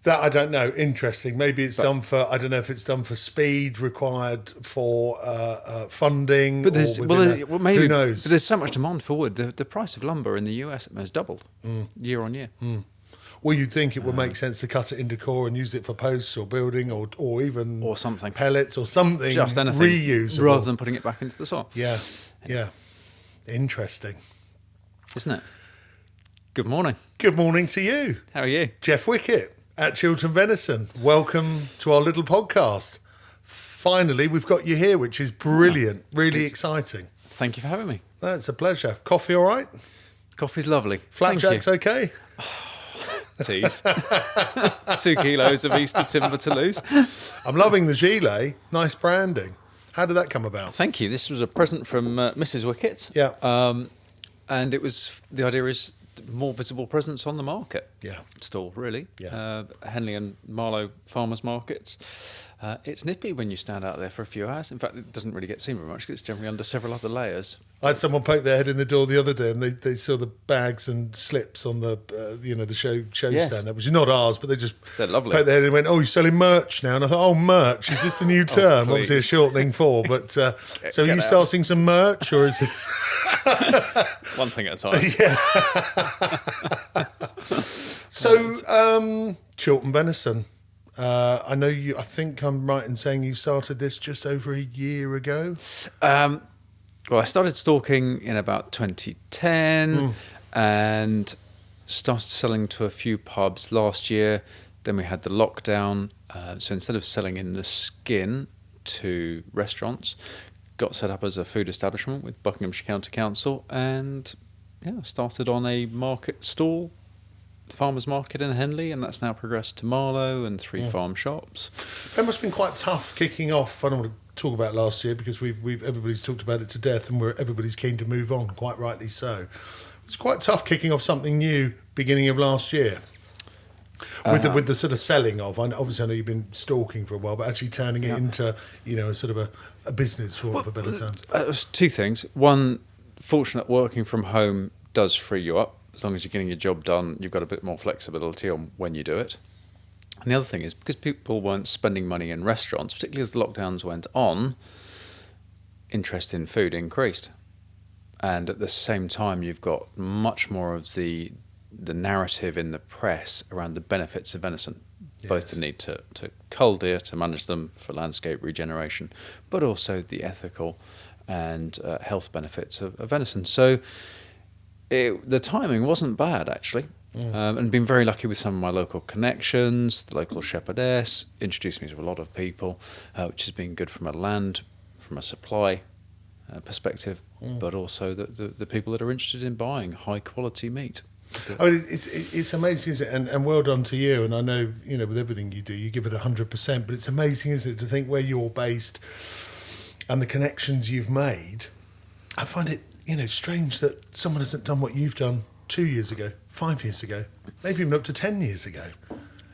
That I don't know. Interesting. Maybe it's done for. I don't know if it's done for speed required for funding. But there's, maybe. Who knows? But there's so much demand for wood. The price of lumber in the US has doubled year on year. Well, you'd think it would make sense to cut it into core and use it for posts or building or even Or something. pellets or something. Just anything. Reusable Rather than putting it back into the soil. Yeah. Interesting. Isn't it? Good morning. Good morning to you. How are you? Geoff Wickett at Chiltern Venison. Welcome to our little podcast. Finally, we've got you here, which is brilliant. Really exciting. Thank you for having me. That's a pleasure. Coffee all right? Coffee's lovely. Flapjack's okay? Tease. 2 kilos of Easter timber to lose. I'm loving the gilet. Nice branding. How did that come about? Thank you. This was a present from Mrs. Wickett. Yeah. And the idea is more visible presence on the market. Yeah. Stall, really. Yeah. Henley and Marlow farmers markets. It's nippy when you stand out there for a few hours. In fact, it doesn't really get seen very much because it's generally under several other layers. I had someone poke their head in the door the other day, and they saw the bags and slips on the the show Yes. stand, which is not ours, but They're lovely. poked their head and went, "Oh, you're selling merch now?" And I thought, "Oh, merch, is this a new term?" please. Obviously, a shortening for. But so, are you out. starting some merch, or is it? One thing at a time. So, Chiltern Venison. I know you. I think I'm right in saying you started this just over a year ago. Well, I started stalking in about 2010 and started selling to a few pubs last year. Then we had the lockdown. So instead of selling in the skin to restaurants, got set up as a food establishment with Buckinghamshire County Council and started on a market stall, farmers market in Henley, and that's now progressed to Marlow and 3 farm shops. It must have been quite tough kicking off. I don't want to talk about last year because everybody's talked about it to death, and everybody's keen to move on, quite rightly so. It's quite tough kicking off something new beginning of last year. With the sort of selling of, obviously I know you've been stalking for a while, but actually turning it into, a sort of a business for better terms. It was 2 things. One, fortunate working from home does free you up. As long as you're getting your job done, you've got a bit more flexibility on when you do it. And the other thing is, because people weren't spending money in restaurants, particularly as the lockdowns went on, interest in food increased. And at the same time, you've got much more of the narrative in the press around the benefits of venison. Yes. Both the need to cull deer, to manage them for landscape regeneration, but also the ethical and health benefits of venison. So the timing wasn't bad, actually. And been very lucky with some of my local connections. The local shepherdess introduced me to a lot of people, which has been good from a supply perspective, but also the people that are interested in buying high quality meat. I mean, it's amazing, isn't it? And well done to you. And I know, with everything you do, you give it 100%. But it's amazing, isn't it, to think where you're based and the connections you've made. I find it, strange that someone hasn't done what you've done 2 years ago, 5 years ago, maybe even up to 10 years ago.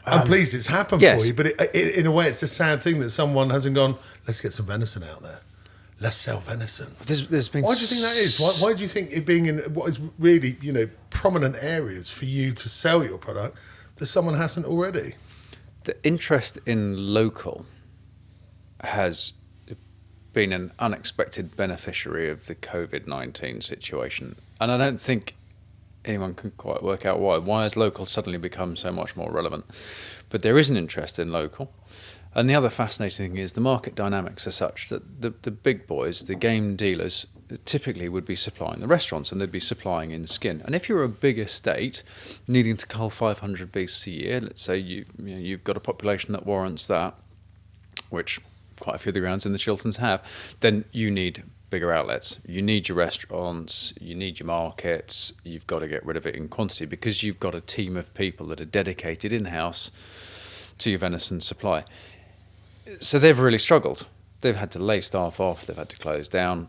I'm pleased it's happened for you, but in a way it's a sad thing that someone hasn't gone, let's get some venison out there. Let's sell venison. There's been. Why do you think that is? Why do you think it being in what is really, prominent areas for you to sell your product that someone hasn't already? The interest in local has been an unexpected beneficiary of the COVID-19 situation. And I don't think anyone can quite work out why. Why has local suddenly become so much more relevant? But there is an interest in local. And the other fascinating thing is the market dynamics are such that the big boys, the game dealers, typically would be supplying the restaurants and they'd be supplying in skin. And if you're a big estate needing to cull 500 beasts a year, let's say you've got a population that warrants that, which quite a few of the grounds in the Chilterns have, then you need bigger outlets. You need your restaurants, you need your markets, you've got to get rid of it in quantity because you've got a team of people that are dedicated in-house to your venison supply. So they've really struggled. They've had to lay staff off, they've had to close down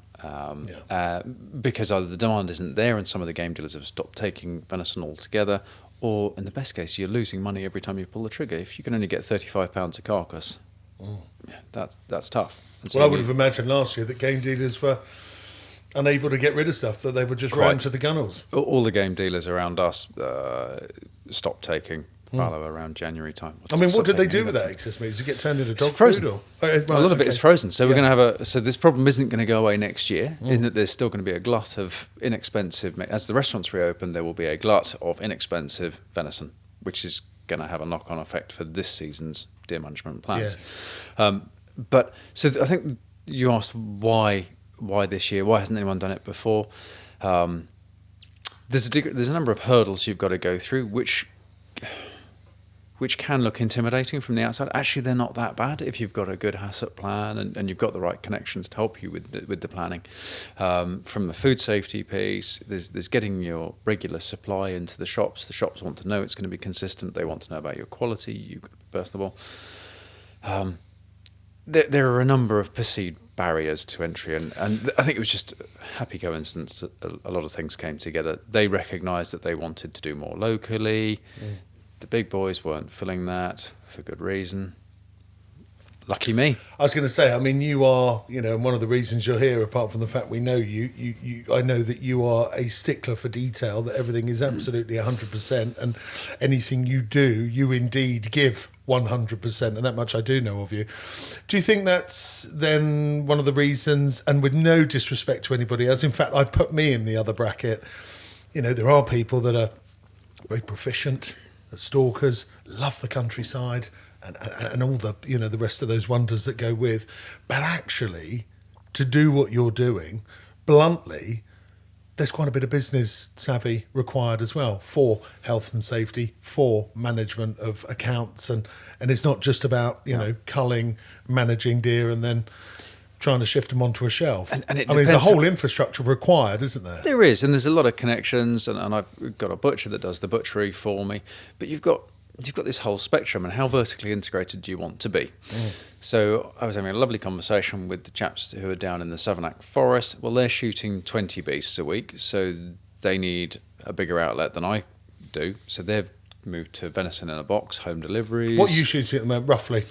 because either the demand isn't there and some of the game dealers have stopped taking venison altogether, or in the best case, you're losing money every time you pull the trigger. If you can only get £35 a carcass, that's tough. So I would have imagined last year that game dealers were unable to get rid of stuff, that they would just run to the gunnels. All the game dealers around us stopped taking fallow around January time. I mean, what did they Something do with that innocent. excess meat? Does it get turned into dog frozen. food? Or? Oh, A lot of it is frozen, so we're Yeah. going to have so this problem isn't going to go away next year. In that there's still going to be a glut of inexpensive meat. As the restaurants reopen, there will be a glut of inexpensive venison, which is going to have a knock-on effect for this season's deer management plans. Yes. But so I think you asked why this year? Why hasn't anyone done it before? There's a number of hurdles you've got to go through, which can look intimidating from the outside. Actually, they're not that bad if you've got a good HACCP plan and you've got the right connections to help you with the planning. From the food safety piece, there's getting your regular supply into the shops. The shops want to know it's going to be consistent. They want to know about your quality. You've got to be personable. There are a number of perceived barriers to entry, and I think it was just a happy coincidence that a lot of things came together. They recognised that they wanted to do more locally. The big boys weren't filling that for good reason. Lucky me. I was going to say, I mean, you are, and one of the reasons you're here, apart from the fact we know you, I know that you are a stickler for detail, that everything is absolutely 100%, and anything you do, you indeed give 100%, and that much I do know of you. Do you think that's then one of the reasons, and with no disrespect to anybody else, in fact, I put me in the other bracket, there are people that are very proficient, stalkers, love the countryside, and all the the rest of those wonders that go with, but actually to do what you're doing, bluntly, there's quite a bit of business savvy required as well for health and safety, for management of accounts, and it's not just about culling, managing deer, and then trying to shift them onto a shelf. And it there's a whole infrastructure required, isn't there? There is, and there's a lot of connections, and I've got a butcher that does the butchery for me, but you've got this whole spectrum, and how vertically integrated do you want to be? So I was having a lovely conversation with the chaps who are down in the Savernake Forest. Well, they're shooting 20 beasts a week, so they need a bigger outlet than I do. So they've moved to venison in a box, home deliveries. What are you shooting at the moment, roughly?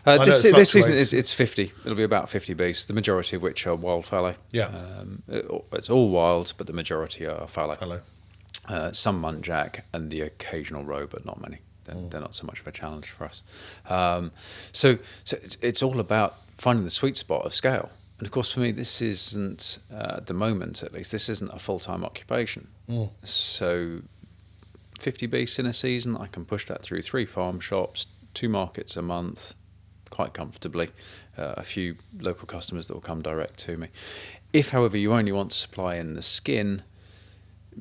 This season it's 50. It'll be about 50 beasts, the majority of which are wild fallow. Yeah. It's all wild, but the majority are fallow. Fallow. Some muntjac and the occasional roe, but not many. They're not so much of a challenge for us. So it's all about finding the sweet spot of scale. And of course, for me, this isn't, at the moment at least, this isn't a full-time occupation. So 50 beasts in a season, I can push that through 3 farm shops, 2 markets a month, quite comfortably. A few local customers that will come direct to me. If, however, you only want to supply in the skin,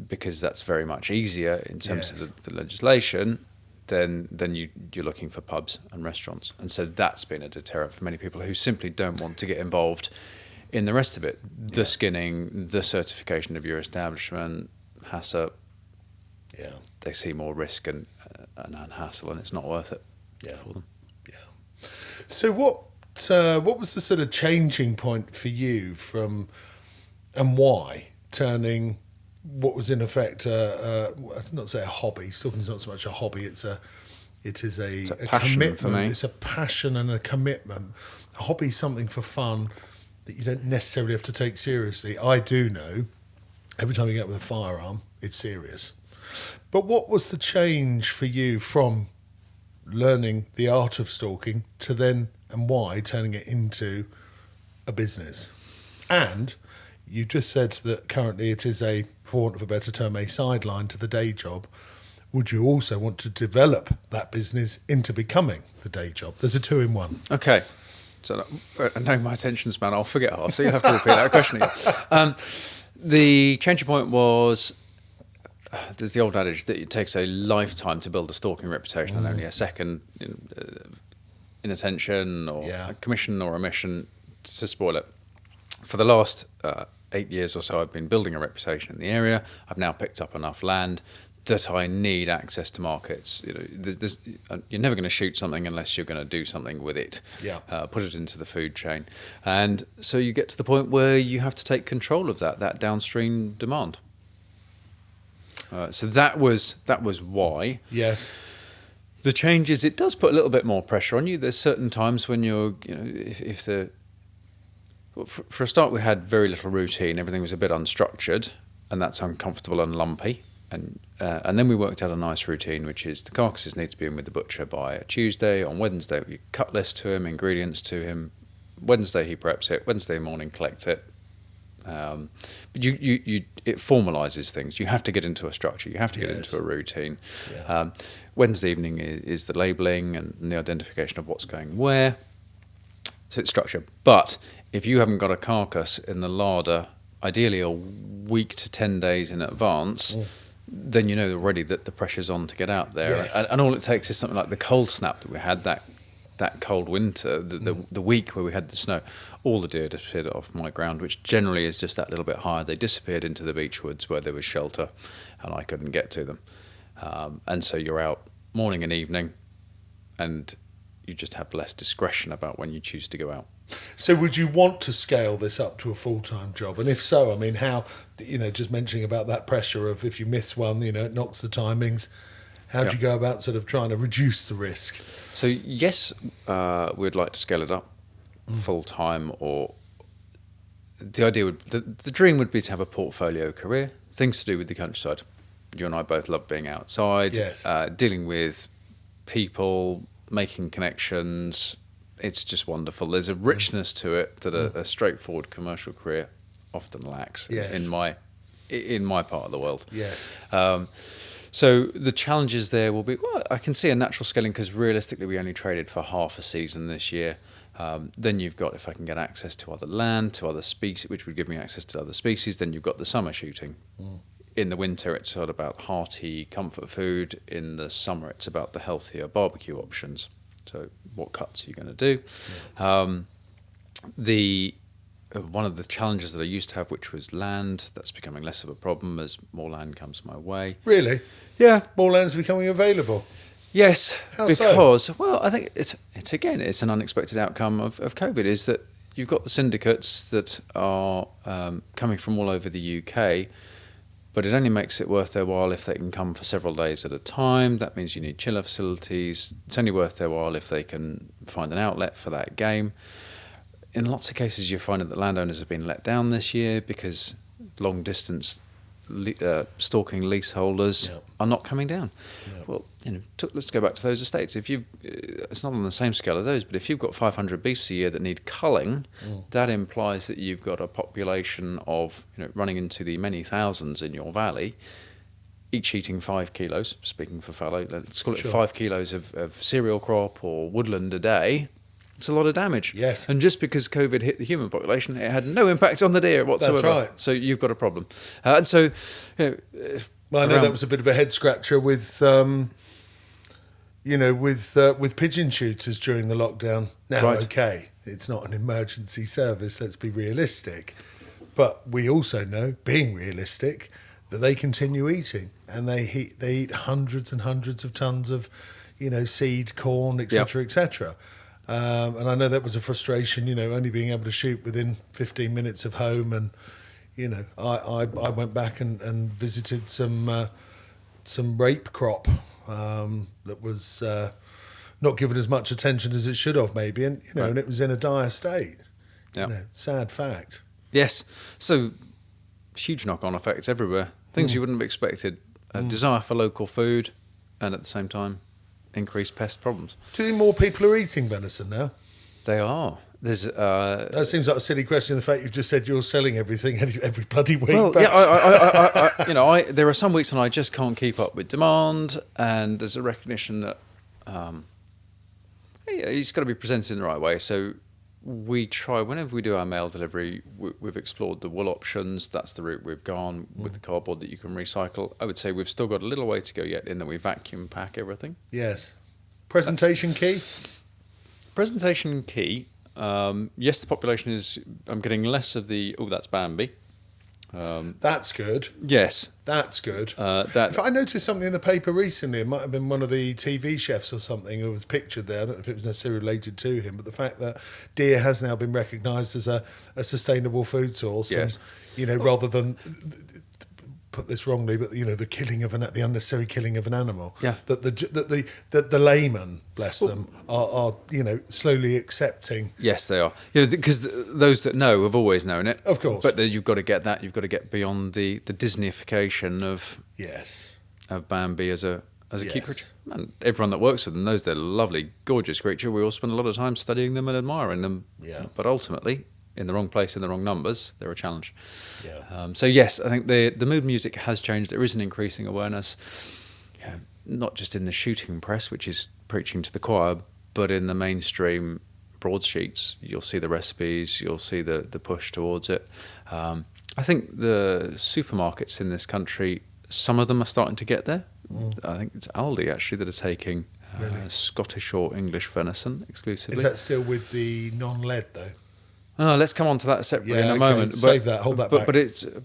because that's very much easier in terms of the legislation, then you're looking for pubs and restaurants. And so that's been a deterrent for many people who simply don't want to get involved in the rest of it. The skinning, the certification of your establishment, HACCP. Yeah. They see more risk and hassle, and it's not worth it for them. Yeah. So what was the sort of changing point for you from, and why, turning what was in effect, I'd not say a hobby. Stalking's not so much a hobby. It is a passion commitment. for me. It's a passion and a commitment. A hobby is something for fun that you don't necessarily have to take seriously. I do know every time you get with a firearm, it's serious. But what was the change for you from learning the art of stalking to then, and why, turning it into a business? And you just said that currently it is for want of a better term, a sideline to the day job. Would you also want to develop that business into becoming the day job? There's a 2-in-1. Okay. So I know my attention span, I'll forget half, so you have to repeat that question again. The changing point was, there's the old adage that it takes a lifetime to build a stalking reputation and only a second in attention or a commission or a mission to spoil it. For the last 8 years or so, I've been building a reputation in the area. I've now picked up enough land that I need access to markets. You're never going to shoot something unless you're going to do something with it. Put it into the food chain, and so you get to the point where you have to take control of that downstream demand. So that was why. Yes. The change is it does put a little bit more pressure on you. There's certain times when for a start, we had very little routine. Everything was a bit unstructured, and that's uncomfortable and lumpy. And then we worked out a nice routine, which is the carcasses need to be in with the butcher by a Tuesday. On Wednesday, we cut list to him, ingredients to him. Wednesday he preps it. Wednesday morning collects it. But it formalises things. You have to get into a structure. You have to get into a routine. Yeah. Wednesday evening is the labelling and the identification of what's going where. So it's structure. But if you haven't got a carcass in the larder, ideally a week to 10 days in advance, then you know already that the pressure's on to get out there. Yes. And all it takes is something like the cold snap that we had, that cold winter, the week where we had the snow. All the deer disappeared off my ground, which generally is just that little bit higher. They disappeared into the beech woods where there was shelter, and I couldn't get to them. And so you're out morning and evening, and you just have less discretion about when you choose to go out. So would you want to scale this up to a full-time job? And if so, I mean, how, just mentioning about that pressure of if you miss one, it knocks the timings. How do you go about sort of trying to reduce the risk? So yes, we'd like to scale it up full-time, or the idea the dream would be to have a portfolio career, things to do with the countryside. You and I both love being outside, yes. Dealing with people, making connections. It's just wonderful. There's a richness to it that a straightforward commercial career often lacks. Yes. in my part of the world. Yes. So the challenges there will be, well, I can see a natural scaling because realistically we only traded for half a season this year. Then you've got, if I can get access to other land, to other species, which would give me access to other species, then you've got the summer shooting. In the winter, it's sort of about hearty comfort food. In the summer, it's about the healthier barbecue options. So what cuts are you going to do? One of the challenges that I used to have, which was land, that's becoming less of a problem as more land comes my way. Really? Yeah. More land's becoming available? Yes. How because, so? Well, I think it's an unexpected outcome of COVID, is that you've got the syndicates that are coming from all over the UK, but it only makes it worth their while if they can come for several days at a time. That means you need chiller facilities. It's only worth their while if they can find an outlet for that game. In lots of cases, you're finding that landowners have been let down this year because long distance stalking leaseholders are not coming down. Yep. Well, let's go back to those estates. It's not on the same scale as those, but if you've got 500 beasts a year that need culling, that implies that you've got a population of running into the many thousands in your valley, each eating 5 kilos. Speaking for fallow, let's call it 5 kilos of cereal crop or woodland a day. It's a lot of damage. Yes. And just because COVID hit the human population, it had no impact on the deer whatsoever. That's right. So you've got a problem. And so... well, I know that was a bit of a head scratcher with, with pigeon shooters during the lockdown. Now, okay, it's not an emergency service, let's be realistic. But we also know, being realistic, that they continue eating. And they eat hundreds and hundreds of tons of, seed, corn, etc., etc. And I know that was a frustration, only being able to shoot within 15 minutes of home. And, I went back and visited some rape crop that was not given as much attention as it should have, maybe. And, and it was in a dire state. Sad fact. Yes. So huge knock-on effects everywhere. Things you wouldn't have expected. A desire for local food and at the same time, increased pest problems. Do you think more people are eating venison now? They are. There's that seems like a silly question. The fact you've just said you're selling everything every bloody week. Well, I there are some weeks when I just can't keep up with demand, and there's a recognition that it's got to be presented in the right way. So we try, whenever we do our mail delivery, we've explored the wool options. That's the route we've gone with the cardboard that you can recycle. I would say we've still got a little way to go yet in that we vacuum pack everything. Yes. Presentation key? Presentation key. Yes, the population is... I'm getting less of the... Oh, that's Bambi. That's good. Yes. That's good. I noticed something in the paper recently. It might have been one of the TV chefs or something who was pictured there. I don't know if it was necessarily related to him, but the fact that deer has now been recognised as a sustainable food source. Yes. And, rather than put this wrongly, but the killing of the unnecessary killing of an animal. Yeah. That the laymen, bless them, are slowly accepting. Yes, they are. Because those that know have always known it. Of course. But then you've got to get that. You've got to get beyond the Disneyification of Bambi as a cute creature. And everyone that works with them knows they're a lovely, gorgeous creature. We all spend a lot of time studying them and admiring them. Yeah. But ultimately, in the wrong place, in the wrong numbers, they're a challenge. Yeah. So yes, I think the mood music has changed. There is an increasing awareness, not just in the shooting press, which is preaching to the choir, but in the mainstream broadsheets. You'll see the recipes, you'll see the push towards it. I think the supermarkets in this country, some of them are starting to get there. I think it's Aldi actually that are taking Scottish or English venison exclusively. Is that still with the non-lead though? Oh, let's come on to that separately in a moment. Save that, hold that back.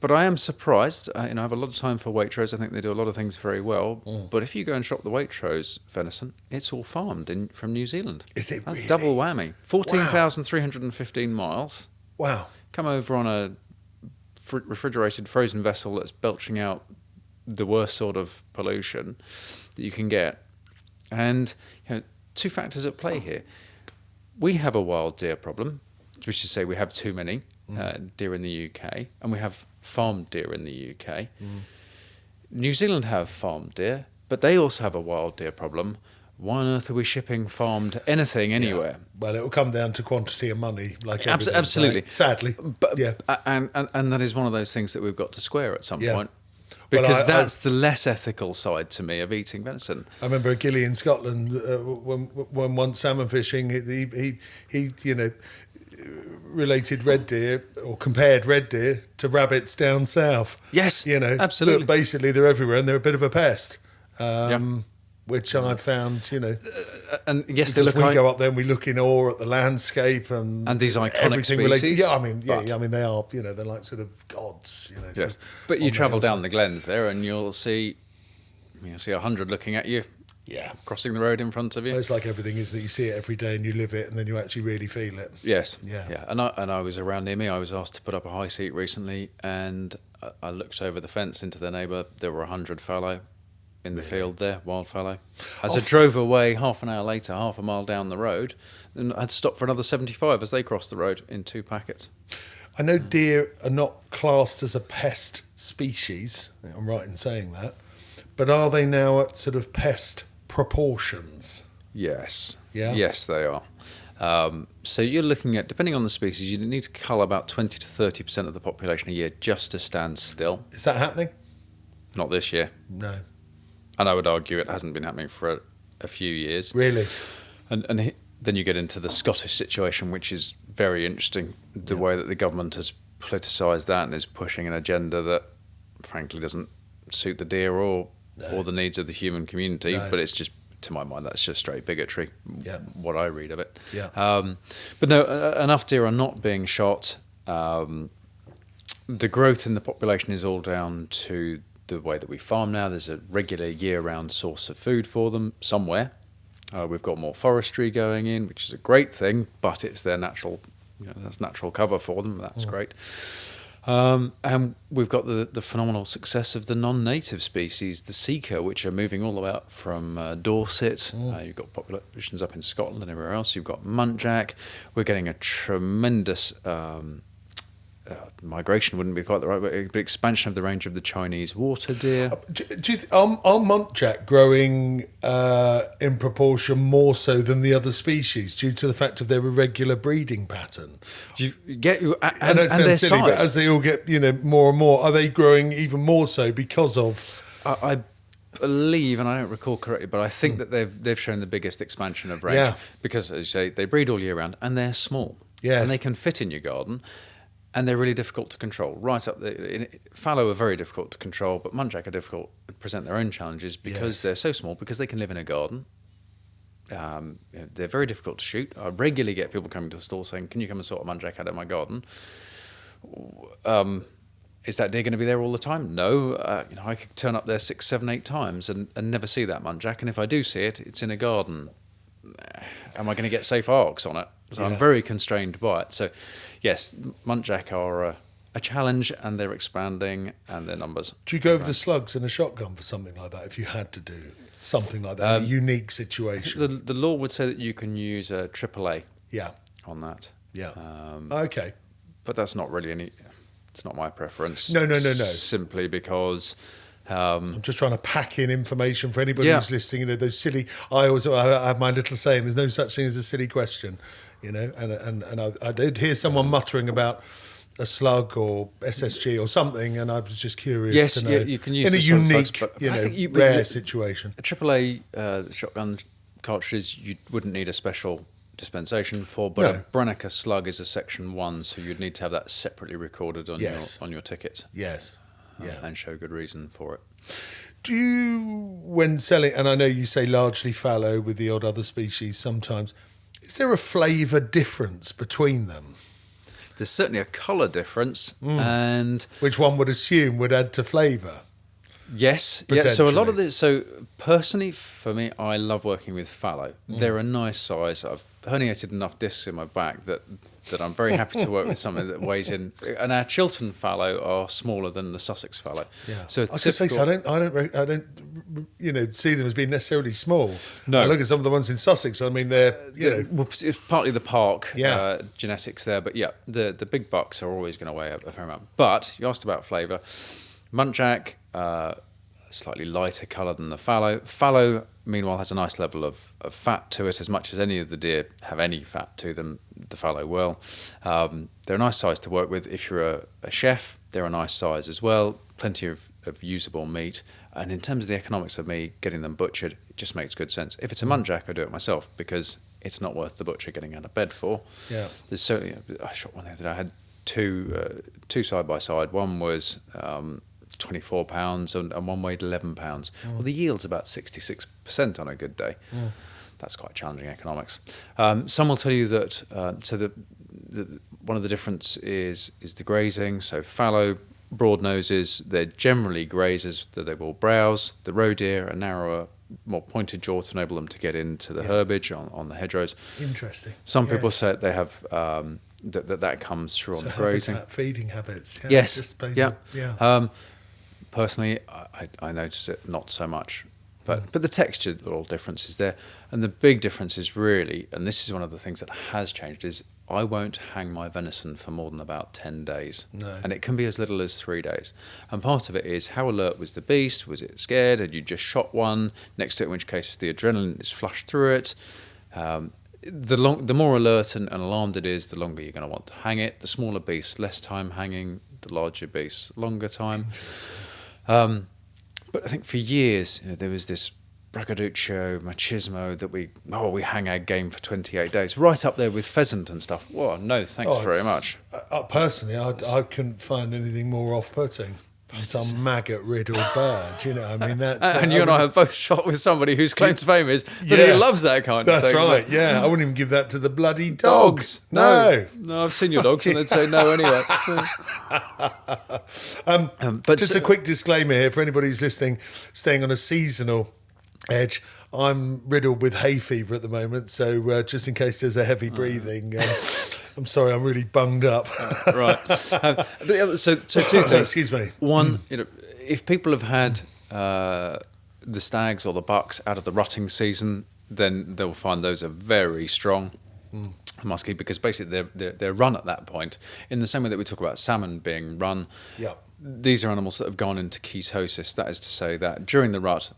But I am surprised. I have a lot of time for Waitrose. I think they do a lot of things very well. But if you go and shop the Waitrose venison, it's all farmed from New Zealand. Is it That's really? double whammy. 14,315 miles. Wow. Come over on a refrigerated frozen vessel that's belching out the worst sort of pollution that you can get. And two factors at play here. We have a wild deer problem, which is to say we have too many deer in the UK, and we have farmed deer in the UK. New Zealand have farmed deer, but they also have a wild deer problem. Why on earth are we shipping farmed anything anywhere? Well, it will come down to quantity of money, like everything, absolutely. right? Sadly. But and that is one of those things that we've got to square at some point. Well, Because that's the less ethical side to me of eating venison. I remember a gilly in Scotland when once salmon fishing, he related red deer or compared red deer to rabbits down south. Yes, absolutely. Basically, they're everywhere and they're a bit of a pest. Which I found, and yes, because we go up there and we look in awe at the landscape and these iconic everything species. Related. I mean, they are, they're like sort of gods. Yes. But you travel down the glens there, and you'll see 100 looking at you. Yeah, crossing the road in front of you. It's like everything is that you see it every day and you live it, and then you actually really feel it. Yes. Yeah. And I was around near me. I was asked to put up a high seat recently, and I looked over the fence into the neighbour. There were 100 fallow in the field there, wild fallow. As I drove away half an hour later, half a mile down the road, and I'd stop for another 75 as they crossed the road in 2 packets. I know deer are not classed as a pest species. I think I'm right in saying that. But are they now at sort of pest proportions? Yes. Yeah? Yes, they are. So you're looking at, depending on the species, you need to cull about 20 to 30% of the population a year just to stand still. Is that happening? Not this year. No. And I would argue it hasn't been happening for a few years. Really? And then you get into the Scottish situation, which is very interesting. The way that the government has politicised that and is pushing an agenda that, frankly, doesn't suit the deer or the needs of the human community. But it's just, to my mind, that's just straight bigotry. What I read of it. But no, enough deer are not being shot. The growth in the population is all down to the way that we farm now. There's a regular year-round source of food for them somewhere. We've got more forestry going in, which is a great thing, but it's their natural, that's natural cover for them. That's great. And we've got the phenomenal success of the non-native species, the seeker, which are moving all the way up from Dorset. You've got populations up in Scotland and everywhere else. You've got muntjac. We're getting a tremendous migration wouldn't be quite the right word, but expansion of the range of the Chinese water deer. Are muntjac growing in proportion more so than the other species due to the fact of their irregular breeding pattern? And their silly, size. But as they all get more and more, are they growing even more so because of? I believe, and I don't recall correctly, but I think that they've shown the biggest expansion of range because, as you say, they breed all year round and they're small. Yes. And they can fit in your garden. And they're really difficult to control. Right up there, fallow are very difficult to control, but muntjac are difficult to present their own challenges because they're so small, because they can live in a garden. They're very difficult to shoot. I regularly get people coming to the store saying, "Can you come and sort a muntjac out of my garden?" Is that deer going to be there all the time? No. I could turn up there 6, 7, 8 times and never see that muntjac. And if I do see it, it's in a garden. Am I going to get safe arcs on it? So I'm very constrained by it. So, yes, muntjac are a challenge, and they're expanding, and their numbers. Do you go over the slugs in a shotgun for something like that if you had to do something like that in a unique situation? The law would say that you can use a AAA Yeah. on that. Yeah. Okay. But that's not really it's not my preference. No. Simply because... I'm just trying to pack in information for anybody who's listening. Those silly. I have my little saying. There's no such thing as a silly question, And I did hear someone muttering about a slug or SSG or something, and I was just curious to know. Yes, you can use in a unique, rare situation. A AAA shotgun cartridges you wouldn't need a special dispensation for, but a Brennecker slug is a Section 1, so you'd need to have that separately recorded on your ticket. Yes. Yeah. And show good reason for it. Do you, when selling, and I know you say largely fallow with the odd other species sometimes, is there a flavour difference between them? There's certainly a colour difference, and... Which one would assume would add to flavour? Yes. Yeah, so a lot of this... So personally, for me, I love working with fallow. They're a nice size. I've herniated enough discs in my back that I'm very happy to work with something that weighs in. And our Chiltern fallow are smaller than the Sussex fallow. Yeah. So I was going to say, so I don't see them as being necessarily small. No. I look at some of the ones in Sussex. I mean, they're Well, it's partly the park genetics there, but the big bucks are always going to weigh a fair amount. But you asked about flavour. Muntjac, slightly lighter colour than the fallow. Fallow, meanwhile, has a nice level of fat to it. As much as any of the deer have any fat to them, the fallow will. They're a nice size to work with. If you're a chef, they're a nice size as well. Plenty of usable meat. And in terms of the economics of me getting them butchered, it just makes good sense. If it's a muntjac, I do it myself because it's not worth the butcher getting out of bed for. Yeah. There's certainly, I shot one the other day. I had two side by side. One was 24 pounds and one weighed 11 pounds. Well, the yield's about 66% on a good day. That's quite challenging economics. Some will tell you that one of the difference is the grazing. So fallow, broad noses, they're generally grazers, that they will browse. The roe deer are narrower, more pointed jaw to enable them to get into the herbage on the hedgerows. Interesting. Some people say they have that comes through on the grazing. Feeding habits. Yeah, yes. Yeah. Personally, I notice it not so much. But the texture little difference is there. And the big difference is really, and this is one of the things that has changed, is I won't hang my venison for more than about 10 days. No. And it can be as little as 3 days. And part of it is how alert was the beast? Was it scared? Had you just shot one next to it, in which case the adrenaline is flushed through it? The more alert and alarmed it is, the longer you're going to want to hang it. The smaller beasts, less time hanging. The larger beasts, longer time. But I think for years, there was this braggadocio, machismo that we hang our game for 28 days, right up there with pheasant and stuff. Well, no, thanks very much. Personally, I couldn't find anything more off-putting. Some maggot-riddled bird, I mean, that's... And you and I have both shot with somebody whose claim to fame is that he loves that kind of thing. That's right, yeah. I wouldn't even give that to the bloody dogs. No, I've seen your dogs and they'd say no anyway. But just a quick disclaimer here for anybody who's listening, staying on a seasonal edge. I'm riddled with hay fever at the moment, so just in case there's a heavy breathing... I'm sorry, I'm really bunged up. Right. So two things. Excuse me. One, if people have had the stags or the bucks out of the rutting season, then they'll find those are very strong. Musky, because basically they're run at that point. In the same way that we talk about salmon being run, these are animals that have gone into ketosis. That is to say that during the rut,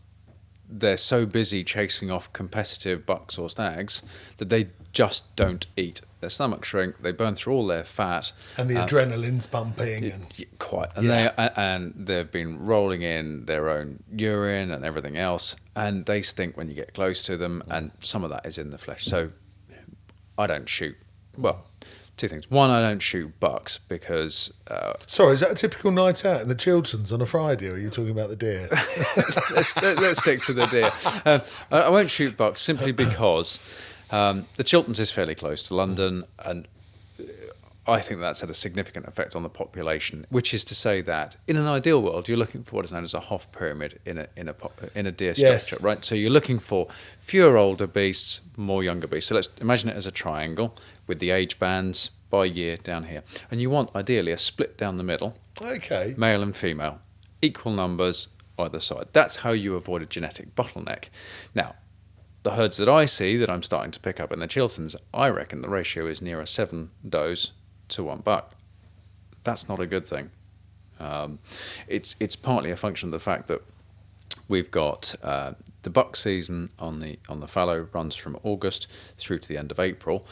they're so busy chasing off competitive bucks or stags that they just don't eat. Their stomach shrink, they burn through all their fat. And the adrenaline's pumping. And they've been rolling in their own urine and everything else, and they stink when you get close to them, and some of that is in the flesh. So I don't shoot. Well, two things. One, I don't shoot bucks because... Sorry, is that a typical night out in the Chilterns on a Friday, or are you talking about the deer? let's stick to the deer. I won't shoot bucks simply because the Chilterns is fairly close to London, and I think that's had a significant effect on the population, which is to say that in an ideal world, you're looking for what is known as a Hoff pyramid in a deer structure, right? So you're looking for fewer older beasts, more younger beasts. So let's imagine it as a triangle with the age bands by year down here. And you want, ideally, a split down the middle, Okay. male and female, equal numbers either side. That's how you avoid a genetic bottleneck. Now, the herds that I see that I'm starting to pick up in the Chilterns, I reckon the ratio is nearer 7 does to 1 buck. That's not a good thing. It's partly a function of the fact that we've got the buck season on the fallow runs from August through to the end of April,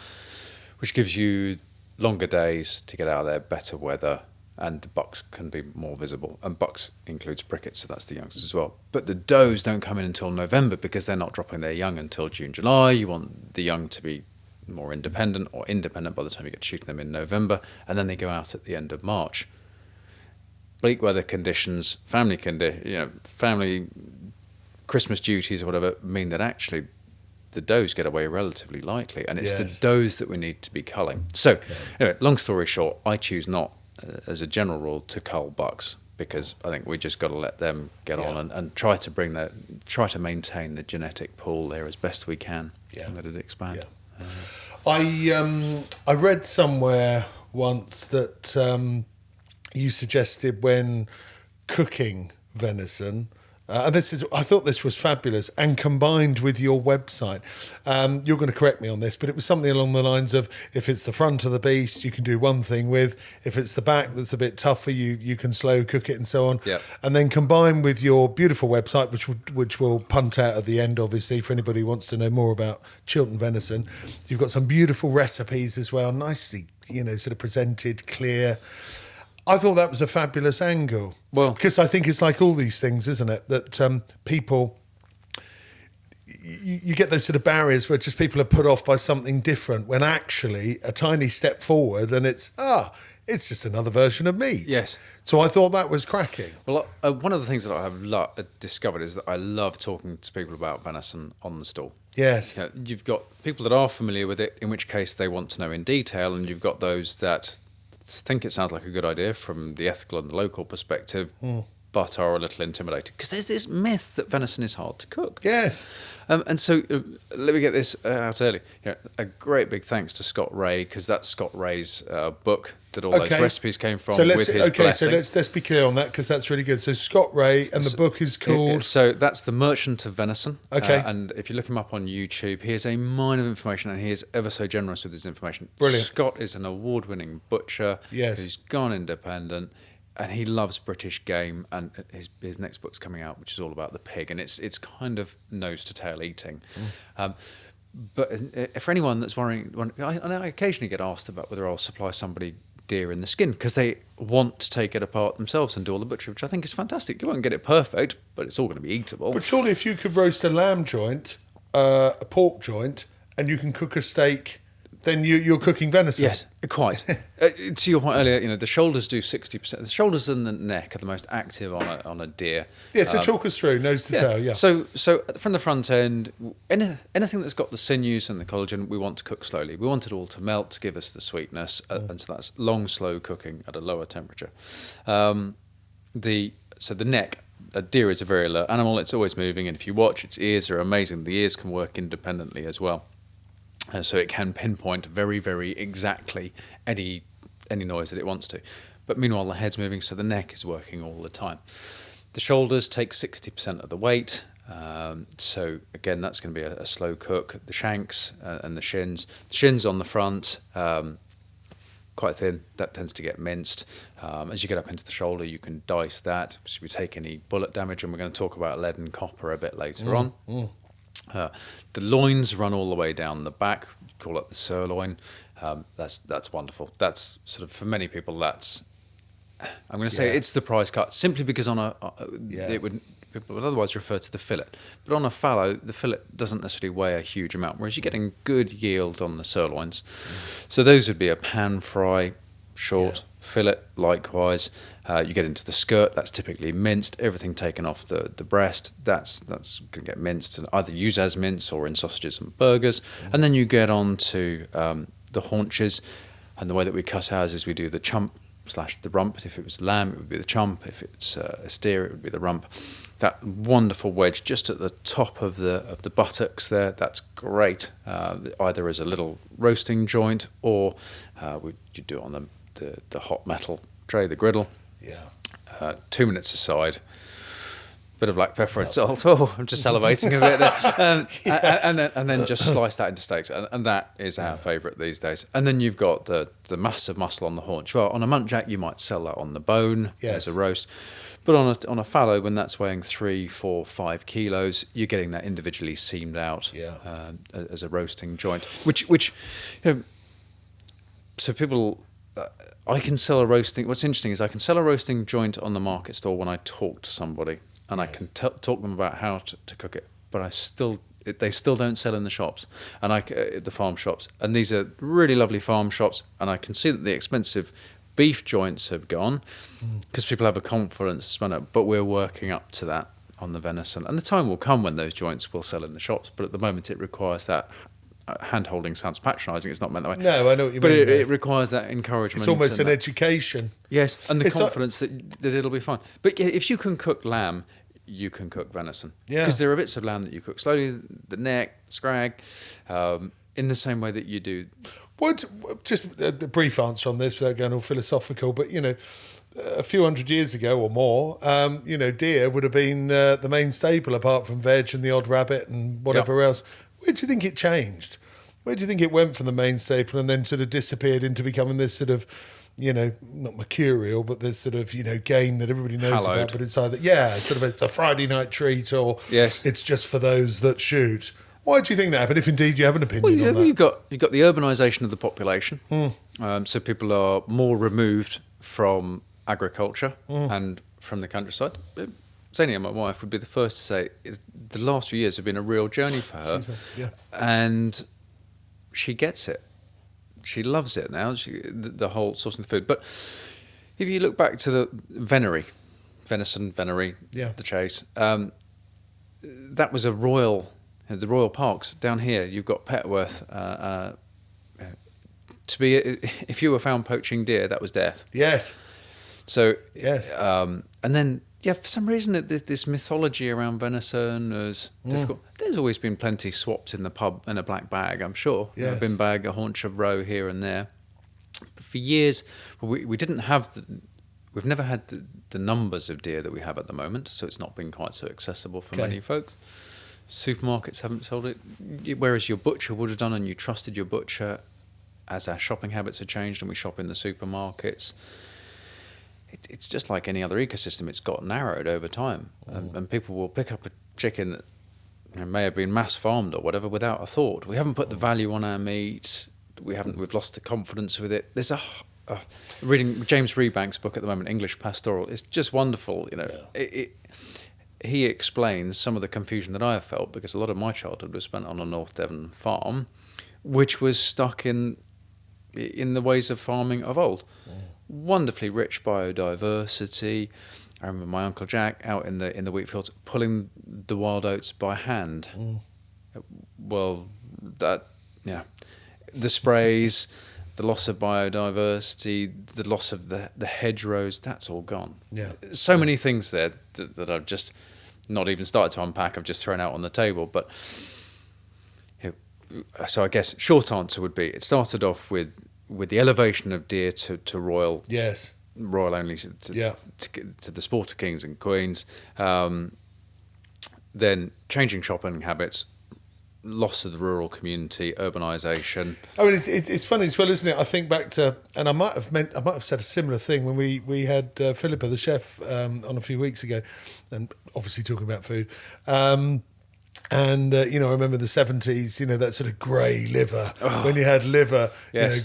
which gives you longer days to get out of there, better weather, and the bucks can be more visible. And bucks includes prickets, so that's the youngsters as well. But the does don't come in until November because they're not dropping their young until June, July. You want the young to be more independent or independent by the time you get shooting them in November, and then they go out at the end of March. Bleak weather conditions, family Christmas duties or whatever mean that actually the does get away relatively lightly, and it's the does that we need to be culling. So, anyway, long story short, I choose not, as a general rule, to cull bucks because I think we just got to let them get on and try to maintain the genetic pool there as best we can and let it expand. Yeah. I read somewhere once that you suggested when cooking venison. And I thought this was fabulous, and combined with your website, you're going to correct me on this, but it was something along the lines of if it's the front of the beast, you can do one thing with; if it's the back that's a bit tougher, you can slow cook it and so on. Yep. And then combined with your beautiful website, which we'll punt out at the end, obviously, for anybody who wants to know more about Chiltern Venison, you've got some beautiful recipes as well, nicely, sort of presented, clear. I thought that was a fabulous angle. Well, because I think it's like all these things, isn't it? That people, you get those sort of barriers where just people are put off by something different when actually a tiny step forward and it's just another version of meat. Yes. So I thought that was cracking. Well, one of the things that I have discovered is that I love talking to people about venison on the stall. Yes. You've got people that are familiar with it, in which case they want to know in detail, and you've got those that think it sounds like a good idea from the ethical and the local perspective, but are a little intimidated because there's this myth that venison is hard to cook. Yes. And so let me get this out early. A great big thanks to Scott Ray, because that's Scott Ray's book that all those recipes came from with his blessing. So let's be clear on that because that's really good. So Scott Ray, and the book is called... So that's The Merchant of Venison. Okay. And if you look him up on YouTube, he has a mine of information and he is ever so generous with his information. Brilliant. Scott is an award-winning butcher who's gone independent, and he loves British game, and his next book's coming out, which is all about the pig, and it's kind of nose to tail eating. But for anyone that's worrying, I occasionally get asked about whether I'll supply somebody deer in the skin because they want to take it apart themselves and do all the butchery, which I think is fantastic. You won't get it perfect, but it's all going to be eatable. But surely if you could roast a lamb joint, a pork joint, and you can cook a steak, then you're cooking venison. Yes, quite. To your point earlier, the shoulders do 60%. The shoulders and the neck are the most active on a deer. Yeah, so talk us through, nose to tail, yeah. So from the front end, anything that's got the sinews and the collagen, we want to cook slowly. We want it all to melt to give us the sweetness, and so that's long, slow cooking at a lower temperature. So the neck, a deer is a very alert animal. It's always moving, and if you watch, its ears are amazing. The ears can work independently as well. So it can pinpoint very, very exactly any noise that it wants to. But meanwhile, the head's moving, so the neck is working all the time. The shoulders take 60% of the weight. So again, that's going to be a slow cook. The shanks and the shins. The shins on the front, quite thin. That tends to get minced. As you get up into the shoulder, you can dice that. So we take any bullet damage, and we're going to talk about lead and copper a bit later on. The loins run all the way down the back. We call it the sirloin. That's wonderful. That's sort of, for many people, that's, I'm going to say it's the prize cut, simply because people would otherwise refer to the fillet. But on a fallow, the fillet doesn't necessarily weigh a huge amount, whereas you're getting good yield on the sirloins. So those would be a pan fry, short, fillet likewise. You get into the skirt, that's typically minced, everything taken off the breast, that's going to get minced and either used as mince or in sausages and burgers. And then you get on to the haunches, and the way that we cut ours is we do the chump / the rump. If it was lamb, it would be the chump. If it's a steer, it would be the rump. That wonderful wedge just at the top of the buttocks there, that's great. Either as a little roasting joint, or you do it on the hot metal tray, the griddle. Yeah. 2 minutes aside. Bit of black pepper and salt. Oh, I'm just salivating a bit there. And then just slice that into steaks, and that is our favourite these days. And then you've got the massive muscle on the haunch. Well, on a muntjac you might sell that on the bone as a roast, but on a fallow, when that's weighing 3, 4, 5 kilos, you're getting that individually seamed out as a roasting joint. Which so people. I can sell a roasting. What's interesting is I can sell a roasting joint on the market stall when I talk to somebody. And I can talk them about how to cook it, but they still don't sell in the shops, and the farm shops. And these are really lovely farm shops, and I can see that the expensive beef joints have gone because people have a confidence to spend it. But we're working up to that on the venison, and the time will come when those joints will sell in the shops. But at the moment, it requires that. Hand-holding sounds patronising. It's not meant that way. No, I know what you mean. But it requires that encouragement. It's almost an education. Yes, and the confidence that it'll be fine. But if you can cook lamb, you can cook venison. Yeah. Because there are bits of lamb that you cook slowly, the neck, scrag, in the same way that you do. Just a brief answer on this without going all philosophical, but, a few hundred years ago or more, deer would have been the main staple apart from veg and the odd rabbit and whatever else. Where do you think it changed? Where do you think it went from the main staple and then sort of disappeared into becoming this sort of, not mercurial, but this sort of, game that everybody knows about, but it's either, it's a Friday night treat or it's just for those that shoot. Why do you think that happened, if indeed you have an opinion on that? You've got the urbanisation of the population. So people are more removed from agriculture and from the countryside. Zania, my wife, would be the first to say the last few years have been a real journey for her, and she gets it. She loves it now. The whole sourcing of food. But if you look back to the venison, the chase, that was a royal. The royal parks down here. You've got Petworth. If you were found poaching deer, that was death. Yes. So and then. Yeah, for some reason, this mythology around venison is difficult. There's always been plenty swapped in the pub in a black bag, I'm sure. Yes. A bin bag, a haunch of roe here and there. But for years, we didn't have we've never had the numbers of deer that we have at the moment, so it's not been quite so accessible for many folks. Supermarkets haven't sold it, whereas your butcher would have done, and you trusted your butcher. As our shopping habits have changed and we shop in the supermarkets, it's just like any other ecosystem. It's got narrowed over time, and people will pick up a chicken that may have been mass farmed or whatever without a thought. We haven't put the value on our meat. We've lost the confidence with it. There's reading James Rebank's book at the moment, English Pastoral. It's just wonderful. He explains some of the confusion that I have felt because a lot of my childhood was spent on a North Devon farm, which was stuck in the ways of farming of old. Wonderfully rich biodiversity. I remember my Uncle Jack out in the wheat fields pulling the wild oats by hand. Well, the sprays, the loss of biodiversity, the loss of the hedgerows, that's all gone. Yeah. So many things there that I've just not even started to unpack. I've just thrown out on the table. But so I guess short answer would be it started off with the elevation of deer to royal. Yes. Royal only to the sport of kings and queens. Then changing shopping habits, loss of the rural community, urbanisation. I mean, it's funny as well, isn't it? I think back to, and I might have said a similar thing when we had Philippa, the chef, on a few weeks ago, and obviously talking about food. And, I remember the 70s, that sort of grey liver. When you had liver,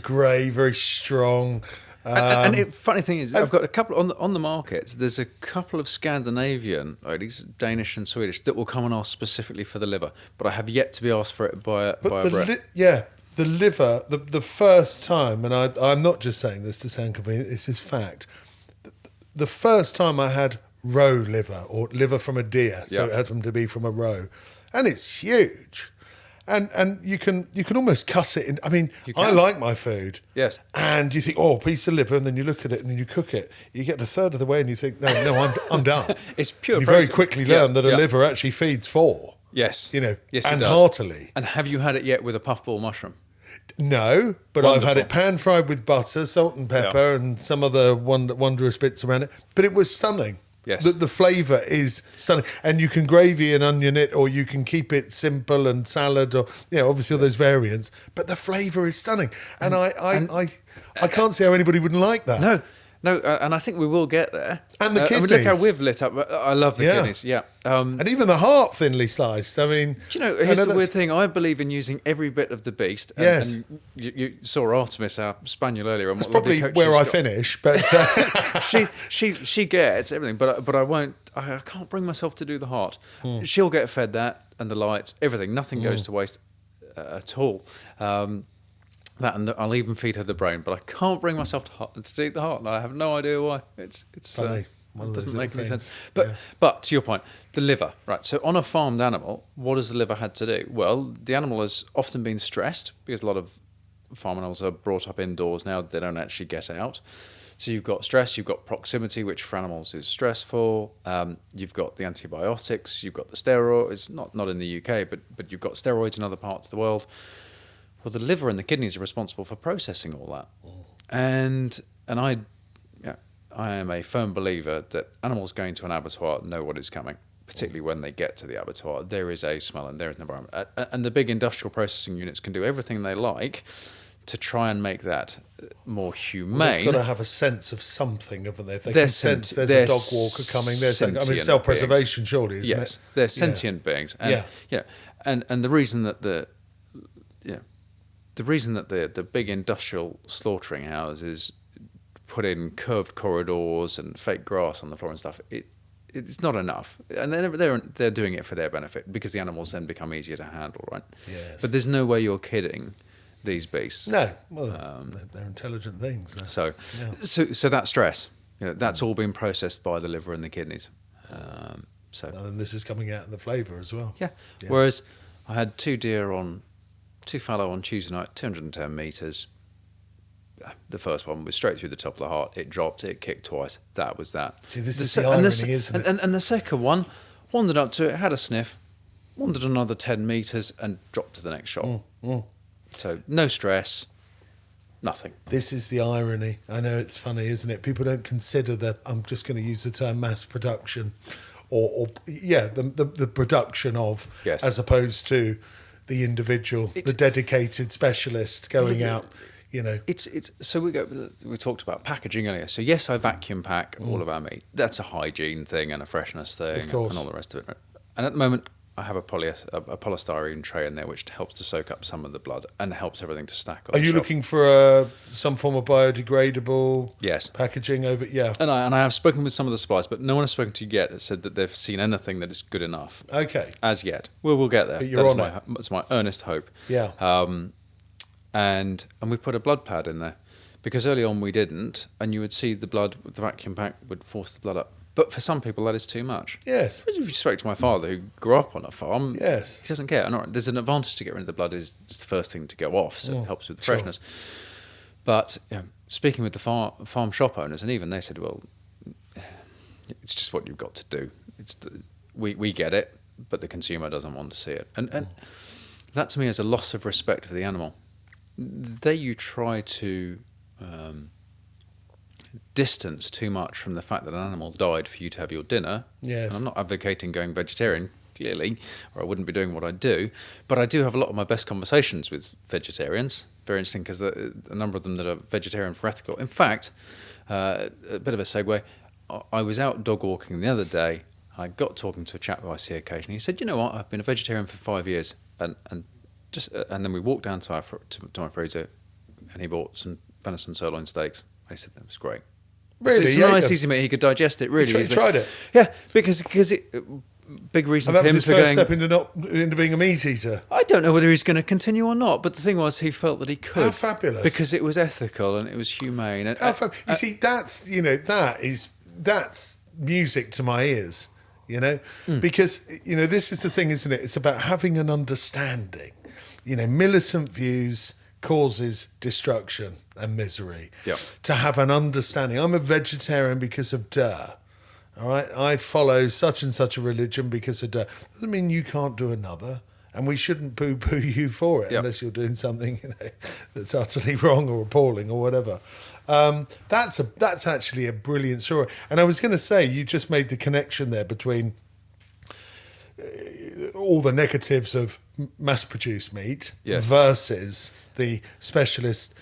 grey, very strong. And the funny thing is, I've got a couple on the markets. There's a couple of Scandinavian ladies, Danish and Swedish, that will come and ask specifically for the liver. But I have yet to be asked for it by a Brit. The liver, the first time, and I'm not just saying this to sound convenient, this is fact. The first time I had roe liver, or liver from a deer, so it happened to be from a roe. And it's huge. And you can almost cut it in. I mean, You I can. like my food. Yes. And you think, oh, a piece of liver, and then you look at it and then you cook it. You get a third of the way and you think, no, I'm done. It's pure You very protein. quickly Yeah, learn that a yeah. liver actually feeds 4. Yes. You know, Yes, it and does. heartily. And have you had it yet with a puffball mushroom? No, but I've had Wonderful. it pan fried with butter, salt and pepper, and some other wondrous bits around it. But it was stunning. Yes. The flavour is stunning. And you can gravy and onion it, or you can keep it simple and salad, or, obviously all those variants. But the flavour is stunning. And I can't see how anybody wouldn't like that. No, and I think we will get there. And the I mean, look how kidneys. we've lit up. I love the Yeah. kidneys, yeah. And even the heart thinly sliced. I mean... Do you know, I here's know the that's- weird thing. I believe in using every bit of the beast. And, Yes. and you saw Artemis, our spaniel, earlier. And That's what lovely probably coach where she's I got. finish, but... She gets everything, but I won't. I can't bring myself to do the heart. She'll get fed that and the lights, everything. Nothing goes to waste at all. That, and I'll even feed her the brain, but I can't bring myself to eat the heart. And I have no idea why. It's Funny. One it of those doesn't make little any things. sense. But Yeah. but to your point, the liver, right? So on a farmed animal, what has the liver had to do? Well, the animal has often been stressed because a lot of farm animals are brought up indoors now. They don't actually get out. So you've got stress, you've got proximity, which for animals is stressful. You've got the antibiotics, you've got the steroids, not in the UK, but you've got steroids in other parts of the world. Well, the liver and the kidneys are responsible for processing all that. And I am a firm believer that animals going to an abattoir know what is coming, particularly when they get to the abattoir. There is a smell and there is an environment. And the big industrial processing units can do everything they like to try and make that more humane. They've got to have a sense of something, haven't they? If they They're can sense there's they're a dog walker coming, there's sentient self-preservation, surely, isn't Yes, it? they're sentient beings. And, and the reason that the big industrial slaughtering houses put in curved corridors and fake grass on the floor and stuff, it's not enough. And they're doing it for their benefit because the animals then become easier to handle, right? Yes. But there's no way you're kidding these beasts. No, well, they're intelligent things. So that stress, that's all been processed by the liver and the kidneys. And then this is coming out in the flavour as well. Yeah. Whereas I had two fallow on Tuesday night, 210 metres. The first one was straight through the top of the heart. It dropped, it kicked twice. That was that. See, this is the irony, isn't it? And the second one wandered up to it, had a sniff, wandered another 10 metres and dropped to the next shot. So no stress, nothing. This is the irony. I know it's funny, isn't it? People don't consider that, I'm just going to use the term mass production, the production of, Yes. as opposed to the individual, the dedicated specialist going out, It's so we talked about packaging earlier. So yes, I vacuum pack all of our meat. That's a hygiene thing and a freshness thing, Of course. and all the rest of it. And at the moment, I have a polystyrene tray in there which helps to soak up some of the blood and helps everything to stack on Are the you shelf. looking for some form of biodegradable Yes. packaging over? Yeah. And I have spoken with some of the suppliers, but no one has spoken to you yet that said that they've seen anything that is good enough. Okay. As yet. We'll get there. But you're on it. That's my earnest hope. Yeah. And we put a blood pad in there because early on we didn't, and you would see the blood, the vacuum pack would force the blood up. But for some people that is too much. Yes. If you spoke to my father who grew up on a farm, Yes. he doesn't care. And all right, there's an advantage to get rid of the blood. It's the first thing to go off, so it helps with the sure. freshness. But speaking with the farm shop owners, and even they said, well, it's just what you've got to do. We get it, but the consumer doesn't want to see it. And that to me is a loss of respect for the animal. The day you try to distance too much from the fact that an animal died for you to have your dinner. Yes. And I'm not advocating going vegetarian, clearly, or I wouldn't be doing what I do. But I do have a lot of my best conversations with vegetarians. Very interesting because a number of them that are vegetarian for ethical. In fact, a bit of a segue. I was out dog walking the other day. I got talking to a chap who I see occasionally. He said, "You know what? I've been a vegetarian for 5 years," and then we walked down to my freezer, and he bought some venison sirloin steaks. I said that was great. Really? It's a nice, easy meat. He could digest it really You easily. tried it? Yeah, because it. Big reason And that for was him his for first going. step into being a meat eater. I don't know whether he's going to continue or not, but the thing was, he felt that he could. How fabulous! Because it was ethical and it was humane. And, You see, that's music to my ears. Because this is the thing, isn't it? It's about having an understanding. militant views causes destruction and misery. Yep. To have an understanding. I'm a vegetarian because of duh. All right, I follow such and such a religion because of duh. Doesn't mean you can't do another, and we shouldn't poo-poo you for it unless you're doing something that's utterly wrong or appalling or whatever. That's actually a brilliant story. And I was going to say, you just made the connection there between all the negatives of mass-produced meat versus the specialist,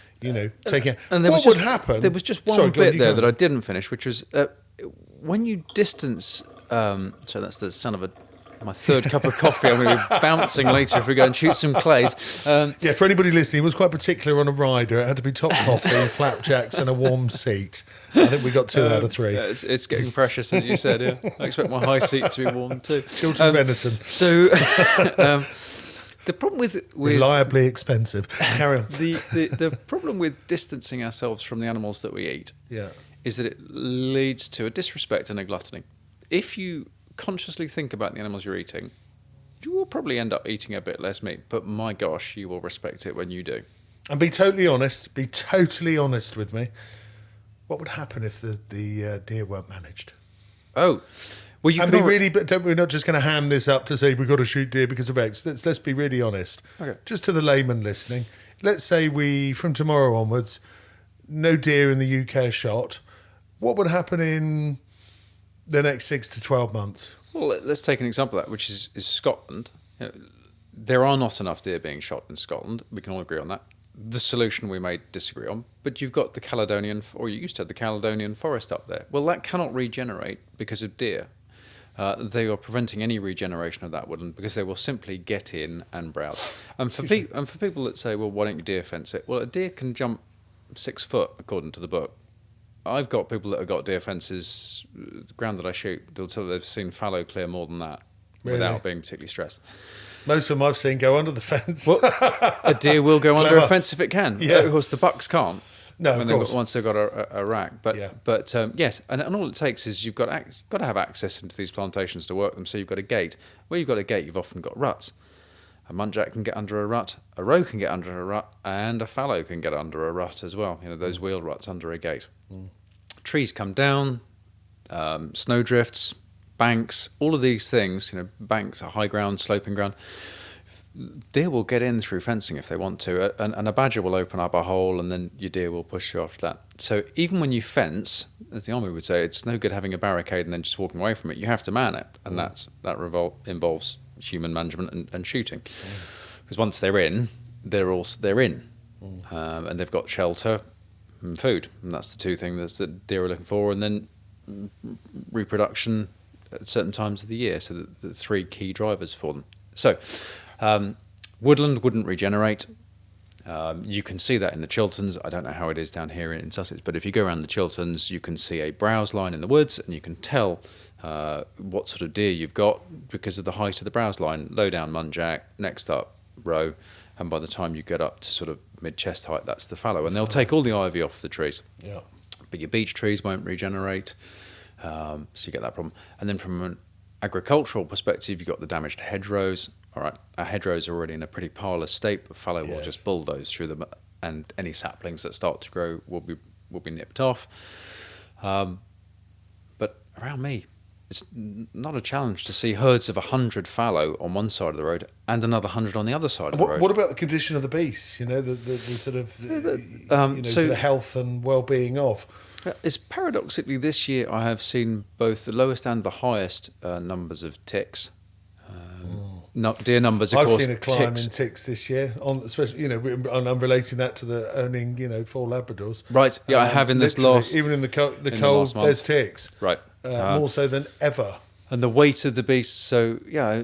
taking. And what would happen? There was just one bit there that I didn't finish, which was when you distance. So that's the sound of my third cup of coffee. I'm going to be bouncing later if we go and shoot some clays. For anybody listening, he was quite particular on a rider. It had to be top coffee, flapjacks, and a warm seat. I think we got 2 out of 3. Yeah, it's getting precious, as you said. Yeah, I expect my high seat to be warm too. Chiltern Venison. So the problem with reliably expensive. Carry on. The problem with distancing ourselves from the animals that we eat is that it leads to a disrespect and a gluttony. If you consciously think about the animals you're eating, you will probably end up eating a bit less meat, but my gosh, you will respect it when you do. And be totally honest with me. What would happen if the deer weren't managed? Oh, well, you can really, but we're not just going to ham this up to say we've got to shoot deer because of X. Let's be really honest. Okay. Just to the layman listening, let's say from tomorrow onwards, no deer in the UK are shot. What would happen in the next 6 to 12 months? Well, let's take an example of that, which is Scotland. There are not enough deer being shot in Scotland. We can all agree on that. The solution we may disagree on, but you've got you used to have the Caledonian forest up there. Well, that cannot regenerate because of deer. They are preventing any regeneration of that woodland because they will simply get in and browse. And for people that say, well, why don't you deer fence it? Well, a deer can jump 6 foot according to the book. I've got people that have got deer fences. The ground that I shoot, they'll tell they've seen fallow clear more than that without being particularly stressed. Most of them I've seen go under the fence. Well, a deer will go under a fence if it can. Yeah. Of course, the bucks can't. No, of course. Once they've got a rack. But yes, and all it takes is you've got to have access into these plantations to work them. So you've got a gate. Where you've got a gate, you've often got ruts. A muntjac can get under a rut, a roe can get under a rut, and a fallow can get under a rut as well. Those wheel ruts under a gate. Mm. Trees come down, snow drifts, banks, all of these things. Banks are high ground, sloping ground. Deer will get in through fencing if they want to, and a badger will open up a hole, and then your deer will push you after that. So even when you fence, as the army would say, it's no good having a barricade and then just walking away from it. You have to man it, and that involves human management and shooting. Because once they're in, they're in, and they've got shelter and food, and that's the 2 things that deer are looking for, and then reproduction at certain times of the year. So the 3 key drivers for them. So woodland wouldn't regenerate. You can see that in the Chilterns. I don't know how it is down here in Sussex, but if you go around the Chilterns, you can see a browse line in the woods, and you can tell what sort of deer you've got because of the height of the browse line. Low down muntjac, next up roe, and by the time you get up to sort of mid-chest height, that's the fallow. And they'll take all the ivy off the trees. Yeah. But your beech trees won't regenerate, so you get that problem. And then from an agricultural perspective, you've got the damaged hedgerows. All right, our hedgerows are already in a pretty parlous state, but fallow will just bulldoze through them, and any saplings that start to grow will be nipped off. But around me, it's not a challenge to see herds of 100 fallow on one side of the road and another 100 on the other side of the road. What about the condition of the beasts? The sort of sort of health and well-being of. It's paradoxically this year I have seen both the lowest and the highest numbers of ticks. Deer numbers, of course. I've seen a climb in ticks this year, especially and I'm relating that to the owning 4 Labradors. Right. Yeah, I have in this last. Even in the cold, there's ticks. Right. More so than ever. And the weight of the beast. So yeah,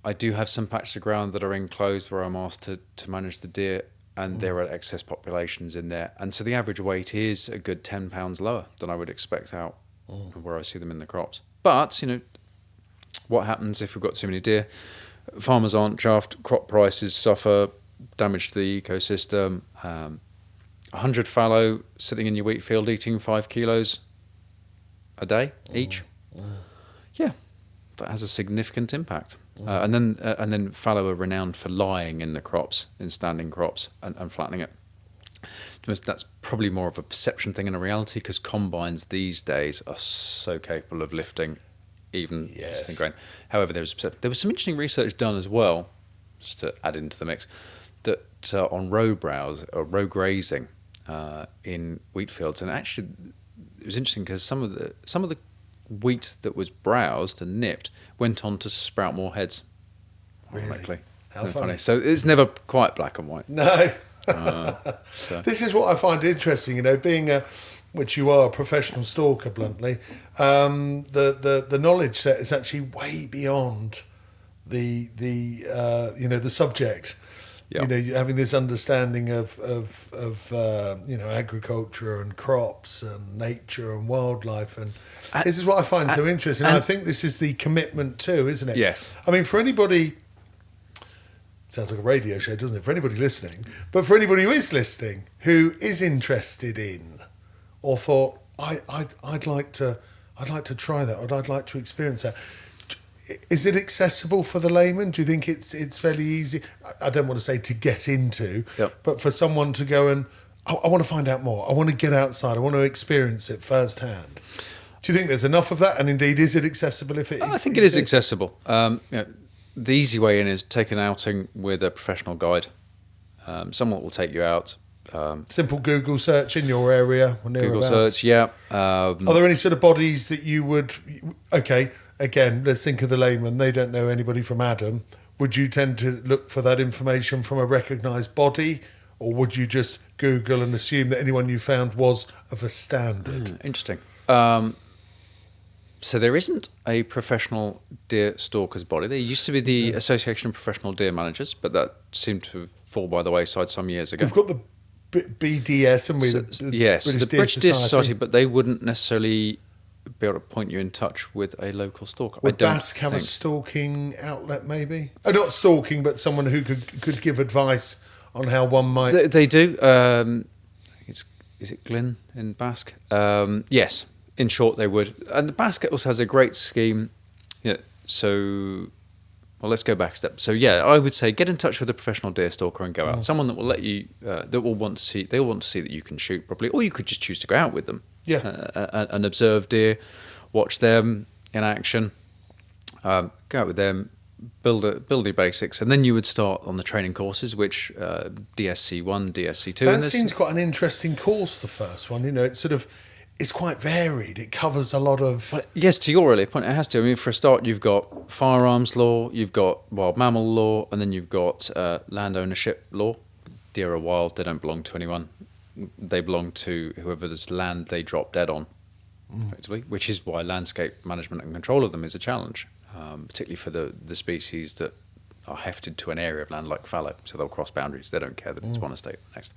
I do have some patches of ground that are enclosed where I'm asked to manage the deer, and there are excess populations in there, and so the average weight is a good 10 pounds lower than I would expect out where I see them in the crops. But what happens if we've got too many deer? Farmers aren't chuffed, crop prices suffer, damage to the ecosystem. 100 fallow sitting in your wheat field eating 5 kilos a day each. Yeah, that has a significant impact. And then fallow are renowned for lying in the crops, in standing crops, and flattening it. That's probably more of a perception thing than a reality, because combines these days are so capable of lifting even just in grain. However, there was some interesting research done as well, just to add into the mix, that on row grazing in wheat fields, and actually it was interesting because some of the wheat that was browsed and nipped went on to sprout more heads. Really? Ironically. How funny. So it's never quite black and white. No. So. This is what I find interesting, being which you are, a professional stalker, bluntly. The knowledge set is actually way beyond the subject. Yeah. Having this understanding of agriculture and crops and nature and wildlife, and this is what I find so interesting. And I think this is the commitment too, isn't it? Yes. I mean, for anybody. Sounds like a radio show, doesn't it? For anybody listening, but for anybody who is listening, who is interested in, or thought, I'd like to try that, or I'd like to experience that. Is it accessible for the layman? Do you think it's fairly easy? I don't want to say to get into, but for someone to go and I want to find out more. I want to get outside. I want to experience it firsthand. Do you think there's enough of that? And indeed, is it accessible? I think it is accessible. The easy way in is take an outing with a professional guide. Someone will take you out. Simple Google search in your area. Google search, yeah. Are there any sort of bodies that you would... Okay, again, let's think of the layman. They don't know anybody from Adam. Would you tend to look for that information from a recognised body, or would you just Google and assume that anyone you found was of a standard? Interesting. So there isn't a professional deer stalkers body. There used to be the Association of Professional Deer Managers, but that seemed to fall by the wayside some years ago. We've got the BDS, and the British Deer Society, but they wouldn't necessarily be able to point you in touch with a local stalker. Would BASC have a stalking outlet, maybe? Not stalking, but someone who could give advice on how one might... They do. Is it Glyn in BASC? Yes. In short, they would. And the basket also has a great scheme. Yeah. So, let's go back a step. So, I would say get in touch with a professional deer stalker and go out. Someone that will let you, that will want to see. They'll want to see that you can shoot properly, or you could just choose to go out with them. Yeah. And observe deer, watch them in action. Go out with them, build your basics, and then you would start on the training courses, which DSC1, DSC2. That seems quite an interesting course. The first one, it's sort of. It's quite varied. It covers a lot of... Well, yes, to your earlier point, it has to. I mean, for a start, you've got firearms law, you've got wild mammal law, and then you've got land ownership law. Deer are wild. They don't belong to anyone. They belong to whoever's land they drop dead on, effectively, which is why landscape management and control of them is a challenge, particularly for the species that are hefted to an area of land like fallow. So they'll cross boundaries. They don't care that it's one estate next.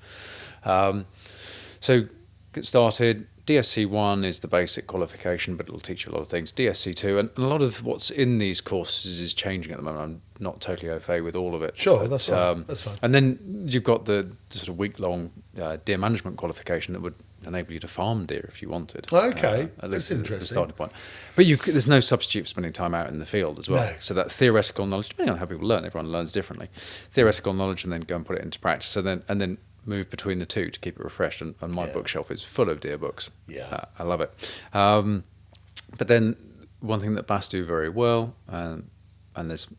So get started. DSC1 is the basic qualification, but it'll teach you a lot of things. DSC2, and a lot of what's in these courses is changing at the moment. I'm not totally au fait with all of it. Sure, that's right. That's fine. And then you've got the sort of week-long deer management qualification that would enable you to farm deer if you wanted. Okay, that's interesting. The starting point. But there's no substitute for spending time out in the field as well. No. So that theoretical knowledge, depending on how people learn, everyone learns differently. Theoretical knowledge, and then go and put it into practice. So then move between the two to keep it refreshed, and my bookshelf is full of deer books. I love it. But then one thing that BASS do very well, and there's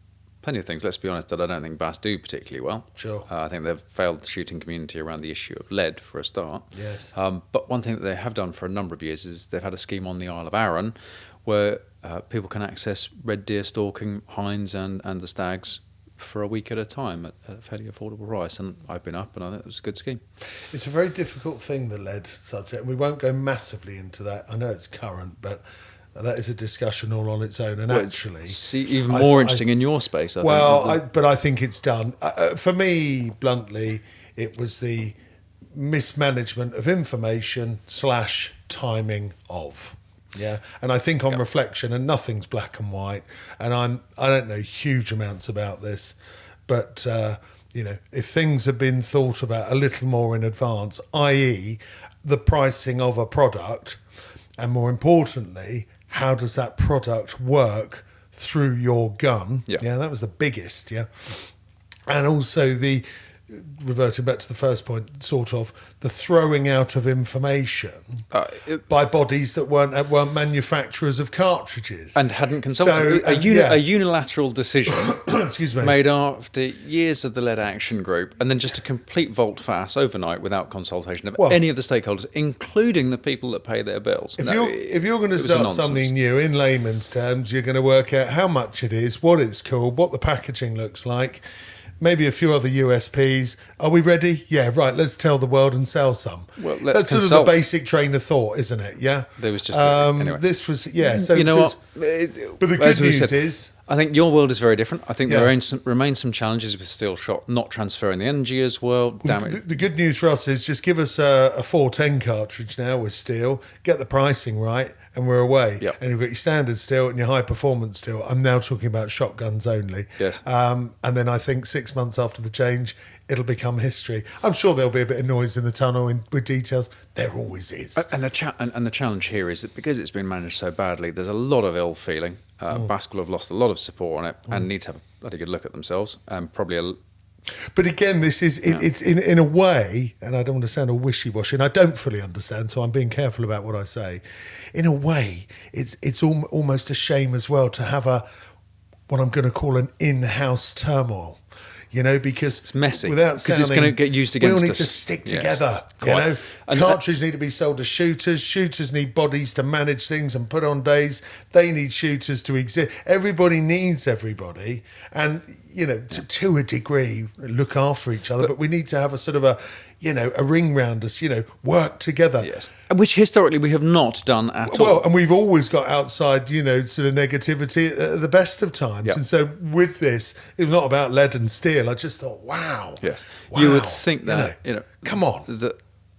plenty of things, let's be honest, that I don't think BASS do particularly well. Sure. I think they've failed the shooting community around the issue of lead for a start. Yes. But one thing that they have done for a number of years is they've had a scheme on the Isle of Arran where people can access red deer stalking, hinds and the stags for a week at a time at a fairly affordable price, and I've been up, and I think it was a good scheme. It's a very difficult thing, the lead subject. We won't go massively into that. I know it's current, but that is a discussion all on its own. And actually, even more interesting in your space. But I think it's done. For me, bluntly, it was the mismanagement of information / timing of. Yeah, and I think on reflection, and nothing's black and white, and I don't know huge amounts about this, but if things have been thought about a little more in advance, i.e. the pricing of a product, and more importantly, how does that product work through your gun. Yeah. That was the biggest. Yeah, and also the reverting back to the first point, sort of the throwing out of information by bodies that weren't manufacturers of cartridges and hadn't consulted. A unilateral decision excuse me, made after years of the lead action group, and then just a complete volte-face overnight without consultation of any of the stakeholders, including the people that pay their bills. If you're going to start something new in layman's terms, you're going to work out how much it is, what it's called, what the packaging looks like, maybe a few other USPs. Are we ready? Yeah, right. Let's tell the world and sell some. Well, that's sort of the basic train of thought, isn't it? Yeah. There was just anyway. This was So you know what? But the good news is, I think your world is very different. I think there remain some challenges with steel shot not transferring the energy as well. The good news for us is just give us a 410 cartridge now with steel, get the pricing right, and we're away. Yep. And you've got your standard steel and your high performance steel. I'm now talking about shotguns only. Yes. And then I think 6 months after the change, it'll become history. I'm sure there'll be a bit of noise in the tunnel with details. There always is. And the challenge here is that because it's been managed so badly, there's a lot of ill feeling. Basque will have lost a lot of support on it and need to have a bloody good look at themselves. But again, this is it's in a way, and I don't want to sound all wishy-washy, and I don't fully understand, so I'm being careful about what I say. In a way, it's almost a shame as well to have what I'm going to call an in-house turmoil. Because it's messy. Because it's going to get used against us. We all need to stick together. Cartridges need to be sold to shooters. Shooters need bodies to manage things and put on days. They need shooters to exist. Everybody needs everybody, and to a degree, look after each other. But we need to have a sort of a ring round us. Work together. Yes, which historically we have not done at all. Well, and we've always got outside, sort of negativity at the best of times. Yep. And so with this, it's not about lead and steel. I just thought, wow. Yes. Wow. You would think that, come on.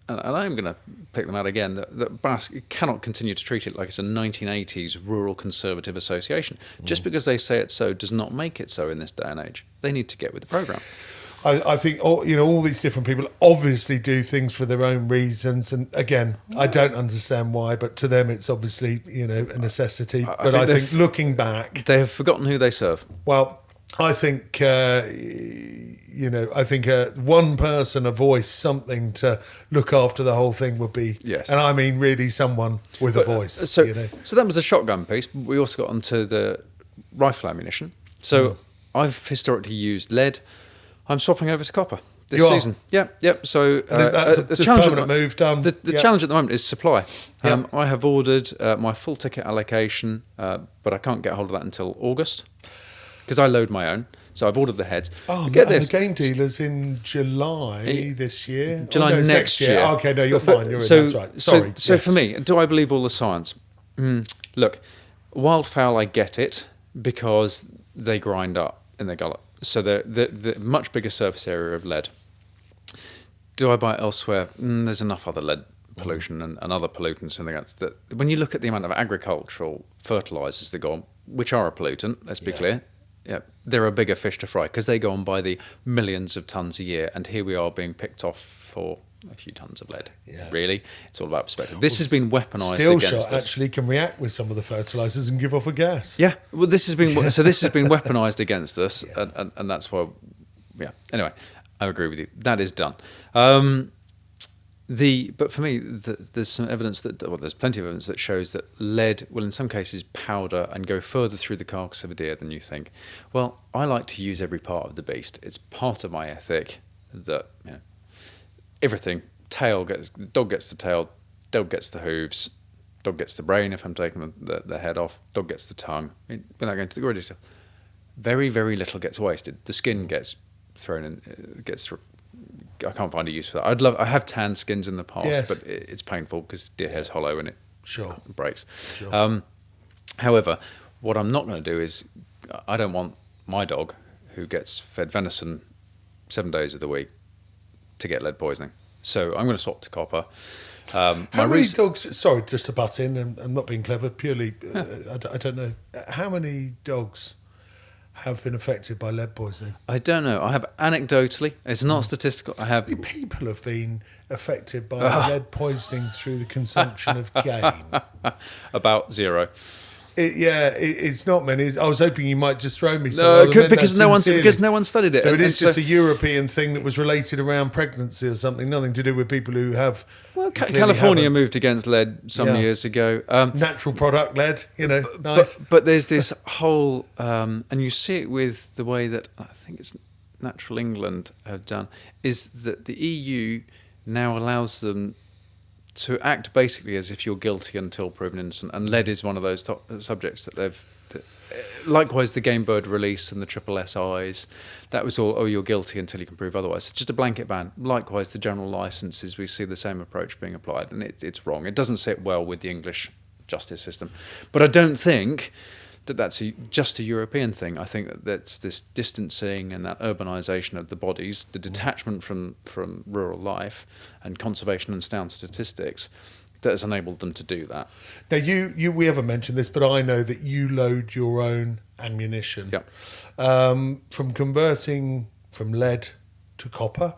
And I'm going to pick them out again, that Basque cannot continue to treat it like it's a 1980s rural conservative association. Just because they say it so does not make it so in this day and age. They need to get with the programme. I think all these different people obviously do things for their own reasons, and again, I don't understand why, but to them it's obviously a necessity. But I think looking back, they have forgotten who they serve. Well, I think one person, a voice, something to look after the whole thing would be, and I mean really someone with a voice. So that was the shotgun piece. We also got onto the rifle ammunition. So I've historically used lead. I'm swapping over to copper this season. Yeah. So the challenge at the move done. The challenge at the moment is supply. I have ordered my full ticket allocation, but I can't get hold of that until August because I load my own. So I've ordered the heads. Oh, get this. The game dealer's in July this year. July next year. Oh, okay, no, you're fine. You're in. That's right. Sorry. So for me, do I believe all the science? Look, wildfowl, I get it because they grind up in their gullet. So the much bigger surface area of lead. Do I buy it elsewhere? There's enough other lead pollution and other pollutants and things that when you look at the amount of agricultural fertilisers that go on, which are a pollutant, let's be clear, they're a bigger fish to fry because they go on by the millions of tonnes a year, and here we are being picked off for a few tonnes of lead. Really, it's all about perspective. This has been weaponised against us. Steel shot actually can react with some of the fertilisers and give off a gas. Yeah, well, this has been weaponised against us, and that's why. Yeah. Anyway, I agree with you. That is done. But for me, there's some evidence there's plenty of evidence that shows that lead will, in some cases, powder and go further through the carcass of a deer than you think. Well, I like to use every part of the beast. It's part of my ethic that everything. Dog gets the tail, dog gets the hooves, dog gets the brain if I'm taking the head off, dog gets the tongue. Without going to the gory detail, very, very little gets wasted. The skin gets thrown in, I can't find a use for that. I have tanned skins in the past, but it's painful because deer hair's hollow and it breaks. Sure. However, what I'm not going to do is, I don't want my dog, who gets fed venison 7 days of the week, to get lead poisoning. So I'm going to swap to copper. How many dogs? Sorry, just to butt in, and I'm not being clever. Purely, I don't know. How many dogs have been affected by lead poisoning? I don't know. I have anecdotally. It's not statistical. I have. People have been affected by lead poisoning through the consumption of game. About zero. It's not many. I was hoping you might just throw me some. No, I meant because that no one sincerely. studied it. So And- it and is just a European thing that was related around pregnancy or something. Nothing to do with people who have. Well, clearly California haven't. moved against lead some Yeah. years ago. Natural product lead, nice. But there's this whole, and you see it with the way that I think it's Natural England have done, is that the EU now allows them to act basically as if you're guilty until proven innocent, and lead is one of those subjects that they've. Likewise, the game bird release and the triple SIs, that was all. Oh, you're guilty until you can prove otherwise. So just a blanket ban. Likewise, the general licences, we see the same approach being applied, and it's wrong. It doesn't sit well with the English justice system, but I don't think that that's just a European thing. I think that that's this distancing and that urbanisation of the bodies, the detachment from rural life and conservation and sound statistics that has enabled them to do that. Now, we haven't mentioned this, but I know that you load your own ammunition. Yep. From converting from lead to copper,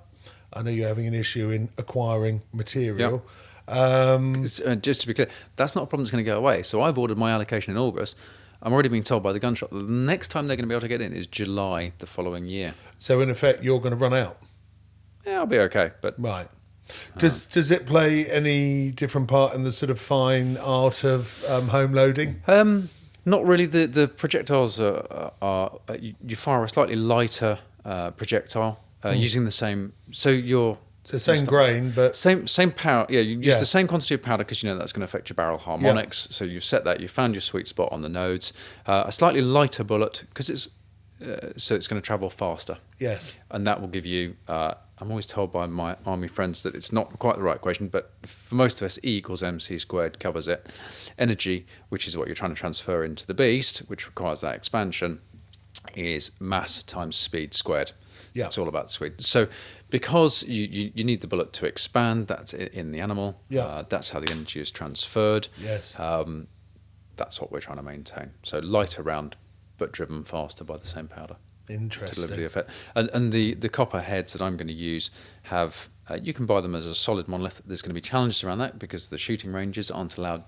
I know you're having an issue in acquiring material. Just to be clear, that's not a problem that's going to go away. So I've ordered my allocation in August. I'm already being told by the gun shop that the next time they're going to be able to get in is July the following year. So in effect, you're going to run out. Yeah, I'll be okay. But Right. Does it play any different part in the sort of fine art of home loading? not really. The projectiles are you fire a slightly lighter projectile using the same. So you're So same grain, but same powder. Yeah, you use the same quantity of powder because you know that's going to affect your barrel harmonics. So you've set that. You've found your sweet spot on the nodes. A slightly lighter bullet because it's so it's going to travel faster. Yes. And that will give you. I'm always told by my army friends that it's not quite the right equation, but for most of us, E equals MC squared covers it. Energy, which is what you're trying to transfer into the beast, which requires that expansion, is mass times speed squared. Yeah. It's all about speed. So because you need the bullet to expand, that's in the animal. Yeah. That's how the energy is transferred. Yes. That's what we're trying to maintain. So lighter round, but driven faster by the same powder. Interesting. To deliver the effect. And the copper heads that I'm going to use have, you can buy them as a solid monolith. There's going to be challenges around that because the shooting ranges aren't allowed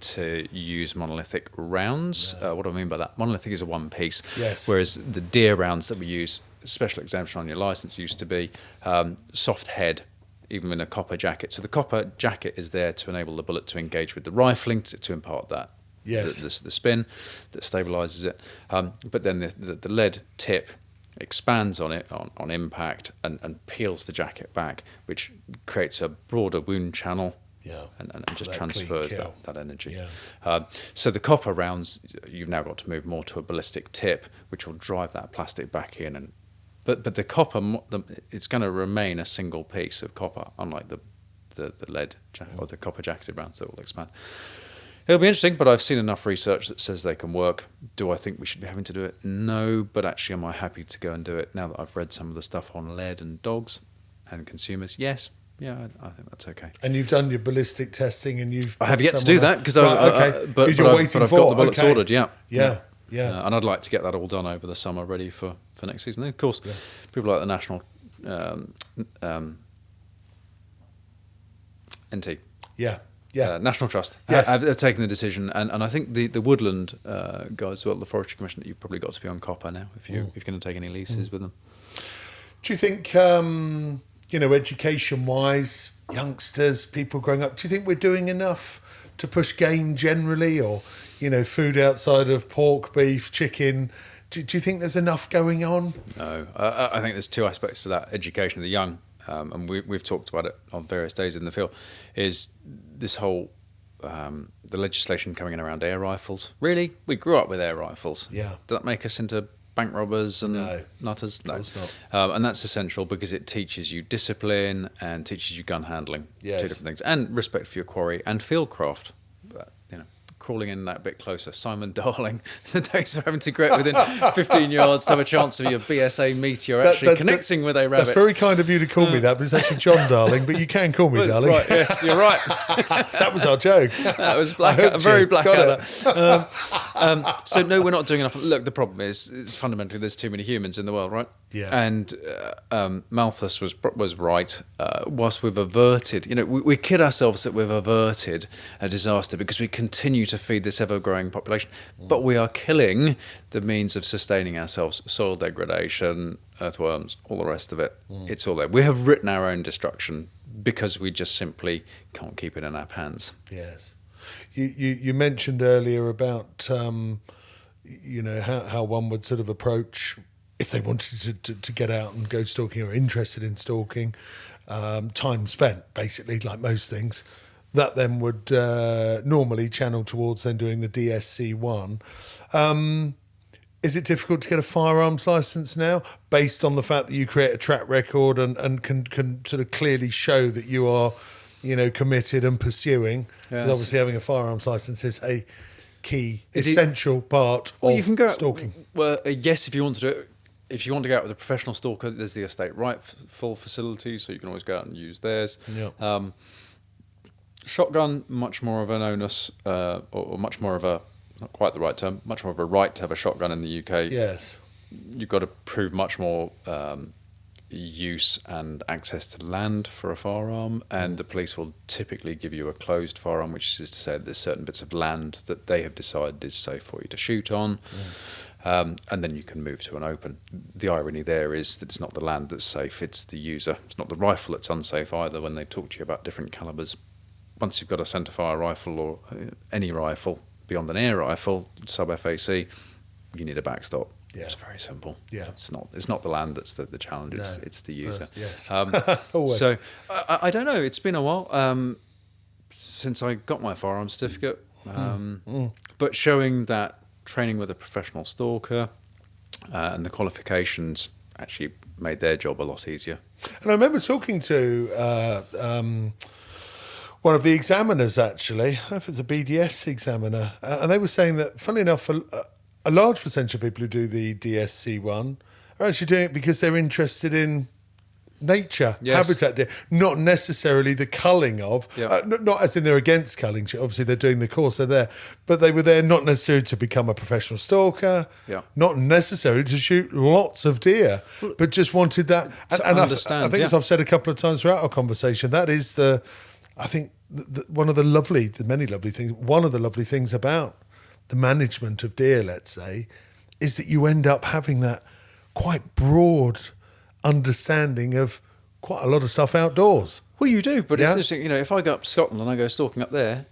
to use monolithic rounds. No. What do I mean by that? Monolithic is a one piece. Yes. Whereas the deer rounds that we use, special exemption on your license used to be soft head, even in a copper jacket. So the copper jacket is there to enable the bullet to engage with the rifling, to impart that. Yes. The spin that stabilises it. But then the lead tip expands on it on impact and peels the jacket back, which creates a broader wound channel. Yeah. And just That transfers clean kill. that energy. Yeah. So the copper rounds, you've now got to move more to a ballistic tip, which will drive that plastic back in. But the copper, it's going to remain a single piece of copper, unlike the lead or the copper jacketed rounds that will expand. It'll be interesting, but I've seen enough research that says they can work. Do I think we should be having to do it? No, but actually am I happy to go and do it now that I've read some of the stuff on lead and dogs and consumers? Yes. Yeah, I think that's okay. And you've done your ballistic testing, and you've. I have yet to do that because you're I've got the bullets ordered. Yeah. And I'd like to get that all done over the summer, ready for next season. And of course, people like the National NT. Yeah. National Trust Yes. have taken the decision, and I think the Woodland guys, as well, the Forestry Commission, that you've probably got to be on copper now if you're going to take any leases with them. Do you think, education-wise, youngsters, people growing up, do you think we're doing enough to push game generally, or food outside of pork, beef, chicken? Do you think there's enough going on? No, I think there's two aspects to that: education of the young. And we've talked about it on various days in the field, is this whole, the legislation coming in around air rifles. Really? We grew up with air rifles. Yeah. Does that make us into bank robbers and nutters? No. Of course not. And that's essential because it teaches you discipline and teaches you gun handling. Yes. Two different things. And respect for your quarry and fieldcraft. But, crawling in that bit closer. Simon Darling, the days of having to get within 15 yards to have a chance of your BSA meteor actually connecting with a rabbit. That's very kind of you to call me that, but it's actually John Darling, but you can call me Darling. Right, yes, you're right. That was our joke. That was a very Blackadder. So no, we're not doing enough. Look, the problem is fundamentally there's too many humans in the world, right? Yeah. And Malthus was right. Whilst we've averted, we kid ourselves that we've averted a disaster because we continue to to feed this ever-growing population. But we are killing the means of sustaining ourselves, soil degradation, earthworms, all the rest of it. It's all there. We have written our own destruction because we just simply can't keep it in our hands. Yes. You mentioned earlier about, how one would sort of approach if they wanted to get out and go stalking or interested in stalking, time spent, basically, like most things. That then would normally channel towards then doing the DSC1. Is it difficult to get a firearms license now, based on the fact that you create a track record and can sort of clearly show that you are, committed and pursuing? Because obviously having a firearms license is a key, essential part of you can go stalking. Well, yes, if you want to do it. If you want to go out with a professional stalker, there's the estate rifle facility, so you can always go out and use theirs. Yeah. Shotgun, much more of an onus, or much more of a, not quite the right term, much more of a right to have a shotgun in the UK. Yes. You've got to prove much more use and access to land for a firearm, and the police will typically give you a closed firearm, which is to say there's certain bits of land that they have decided is safe for you to shoot on. And then you can move to an open. The irony there is that it's not the land that's safe, it's the user. It's not the rifle that's unsafe either when they talk to you about different calibers. Once you've got a centre-fire rifle or any rifle beyond an air rifle, sub-FAC, you need a backstop. Yeah. It's very simple. Yeah. It's not the land that's the challenge, it's the user. Yes. So I don't know, it's been a while since I got my firearms certificate, but showing that training with a professional stalker and the qualifications actually made their job a lot easier. And I remember talking to one of the examiners, actually. I don't know if it's a BDS examiner, and they were saying that, funnily enough, a large percentage of people who do the DSC1 are actually doing it because they're interested in nature, habitat, not necessarily the culling of, not as in they're against culling, obviously they're doing the course, they're there, but they were there not necessarily to become a professional stalker, not necessarily to shoot lots of deer, but just wanted that. And I think, as I've said a couple of times throughout our conversation, that is one of the many lovely things, one of the lovely things about the management of deer, let's say, is that you end up having that quite broad understanding of quite a lot of stuff outdoors. Well, you do, but it's interesting, if I go up to Scotland and I go stalking up there,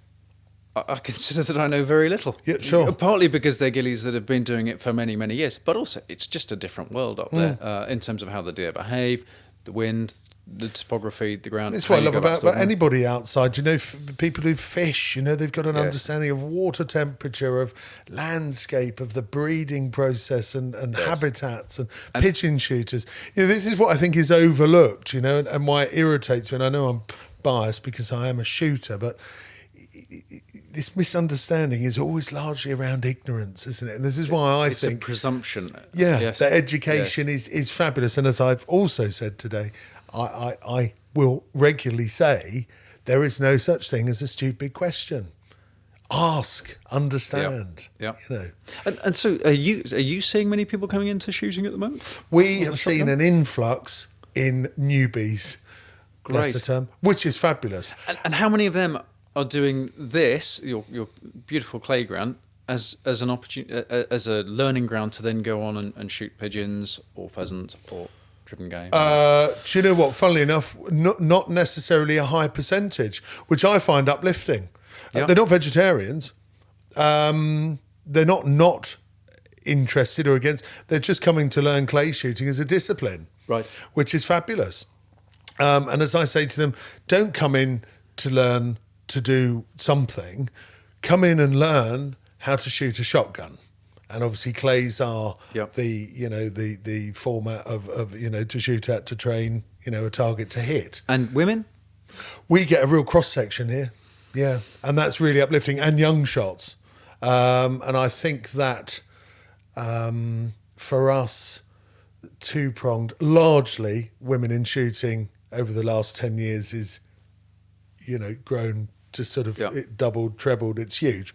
I consider that I know very little. Yeah, sure. Partly because they're gillies that have been doing it for many, many years, but also it's just a different world up there in terms of how the deer behave, the wind, the topography, the ground. That's what I love about anybody outside. People who fish, they've got an understanding of water temperature, of landscape, of the breeding process and habitats and pigeon shooters. This is what I think is overlooked, and why it irritates me. And I know I'm biased because I am a shooter, but this misunderstanding is always largely around ignorance, isn't it? And this is why it's a presumption. That education is fabulous. And as I've also said today, I will regularly say there is no such thing as a stupid question. Ask, understand. Yeah. And so are you seeing many people coming into shooting at the moment? We have seen an influx in newbies. That's the term, which is fabulous. And how many of them are doing this, your beautiful playground, as an opportunity, as a learning ground to then go on and shoot pigeons or pheasants or driven game? Do you know what? Funnily enough, not necessarily a high percentage, which I find uplifting. They're not vegetarians. They're not interested or against. They're just coming to learn clay shooting as a discipline, right? Which is fabulous. And as I say to them, don't come in to learn to do something. Come in and learn how to shoot a shotgun. And obviously clays are the format of to shoot at, to train, a target to hit. And women? We get a real cross-section here. Yeah. And that's really uplifting. And young shots. And I think that for us, two-pronged, largely women in shooting over the last 10 years is, grown to sort of it doubled, trebled. It's huge.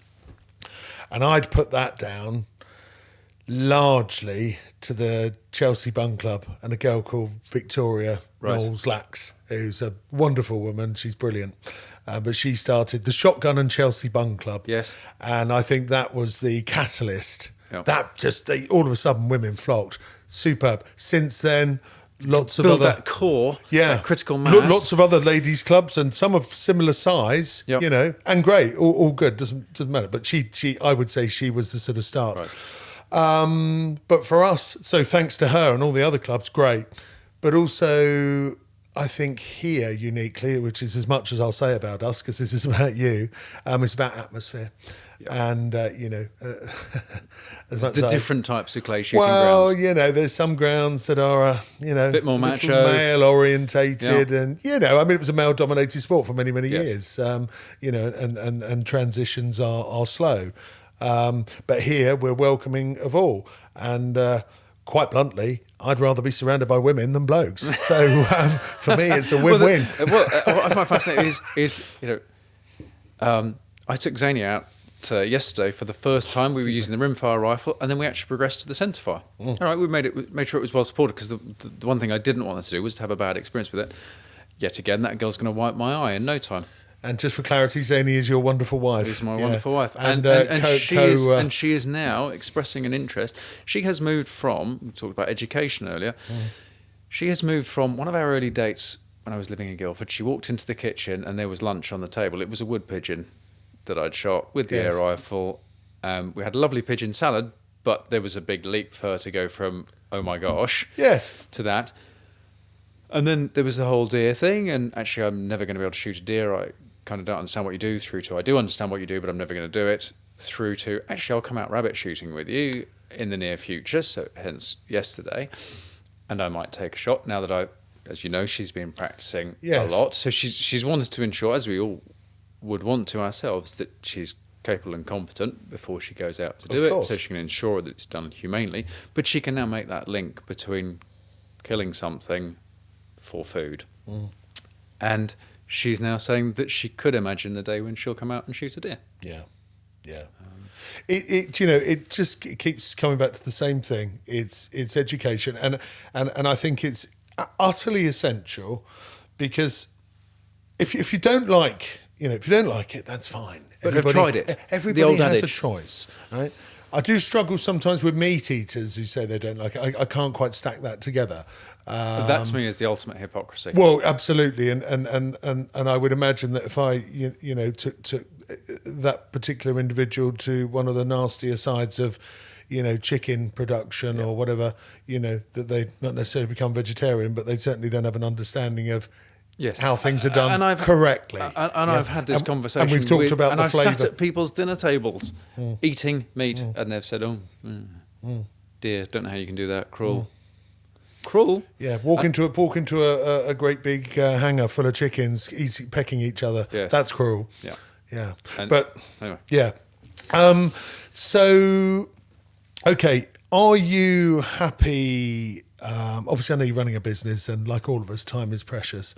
And I'd put that down largely to the Chelsea Bun Club and a girl called Victoria Knowles-Lax, who's a wonderful woman. She's brilliant. but she started the Shotgun and Chelsea Bun Club. Yes. And I think that was the catalyst. Yep. That just, all of a sudden, women flocked. Superb. Since then, lots of Build other... that core, Yeah. that critical mass. Lots of other ladies' clubs, and some of similar size, Yep. you know, and great, all good, doesn't matter. But she, I would say she was the sort of start. Right. But for us, so thanks to her and all the other clubs, great. But also, I think here uniquely, which is as much as I'll say about us, because this is about you, it's about atmosphere. Yep. And, you know, as much The as different types of clay shooting well, grounds. you know, there's some grounds that are, you know, A bit more macho. male orientated, Yeah. and you know, I mean, it was a male dominated sport for many, many Yes. years. You know, and transitions are slow, but here we're welcoming of all, and quite bluntly, I'd rather be surrounded by women than blokes. So for me, it's a win-win. What I find fascinating is you know, I took Zania out yesterday for the first time. We were using the rimfire rifle, and then we actually progressed to the centerfire. All right, we made sure it was well supported, because the one thing I didn't want her to do was to have a bad experience with it. Yet again, that girl's going to wipe my eye in no time. And just for clarity, Zany is your wonderful wife. She's my wonderful wife, And, and she is now expressing an interest. She has moved from, we talked about education earlier. She has moved from one of our early dates when I was living in Guildford. She walked into the kitchen and there was lunch on the table. It was a wood pigeon that I'd shot with the Yes. air rifle. We had a lovely pigeon salad, but there was a big leap for her to go from oh my gosh yes, to that. And then there was the whole deer thing, and actually I'm never going to be able to shoot a deer. I kind of don't understand what you do, through to I do understand what you do, but I'm never going to do it, through to actually I'll come out rabbit shooting with you in the near future, so hence yesterday, and I might take a shot now that as you know, she's been practicing Yes. a lot, so she's wanted to ensure, as we all would want to ourselves, that she's capable and competent before she goes out to do it, course. so she can ensure that it's done humanely, but she can now make that link between killing something for food. And she's now saying that she could imagine the day when she'll come out and shoot a deer. yeah. It you know, it just keeps coming back to the same thing. It's education, and I think it's utterly essential, because if you don't like, you know, if you don't like it, that's fine. But have tried it. Everybody The old has a adage. choice, right? I do struggle sometimes with meat eaters who say they don't like it. I can't quite stack that together. But that's me as the ultimate hypocrisy. Well, absolutely, and I would imagine that if I you know took that particular individual to one of the nastier sides of, you know, chicken production or whatever, you know, that they not necessarily become vegetarian, but they certainly then have an understanding of Yes. how things are done And I've- correctly. And I've had this conversation. and we've talked with, about and the I've flavour. sat at people's dinner tables eating meat, and they've said, "Oh, dear, don't know how you can do that. Cruel, cruel." Yeah, walk into a great big hangar full of chickens pecking each other. Yes. That's cruel. Yeah. Yeah, And- but Anyway, yeah. So, okay, are you happy? Obviously, I know you're running a business, and like all of us, time is precious.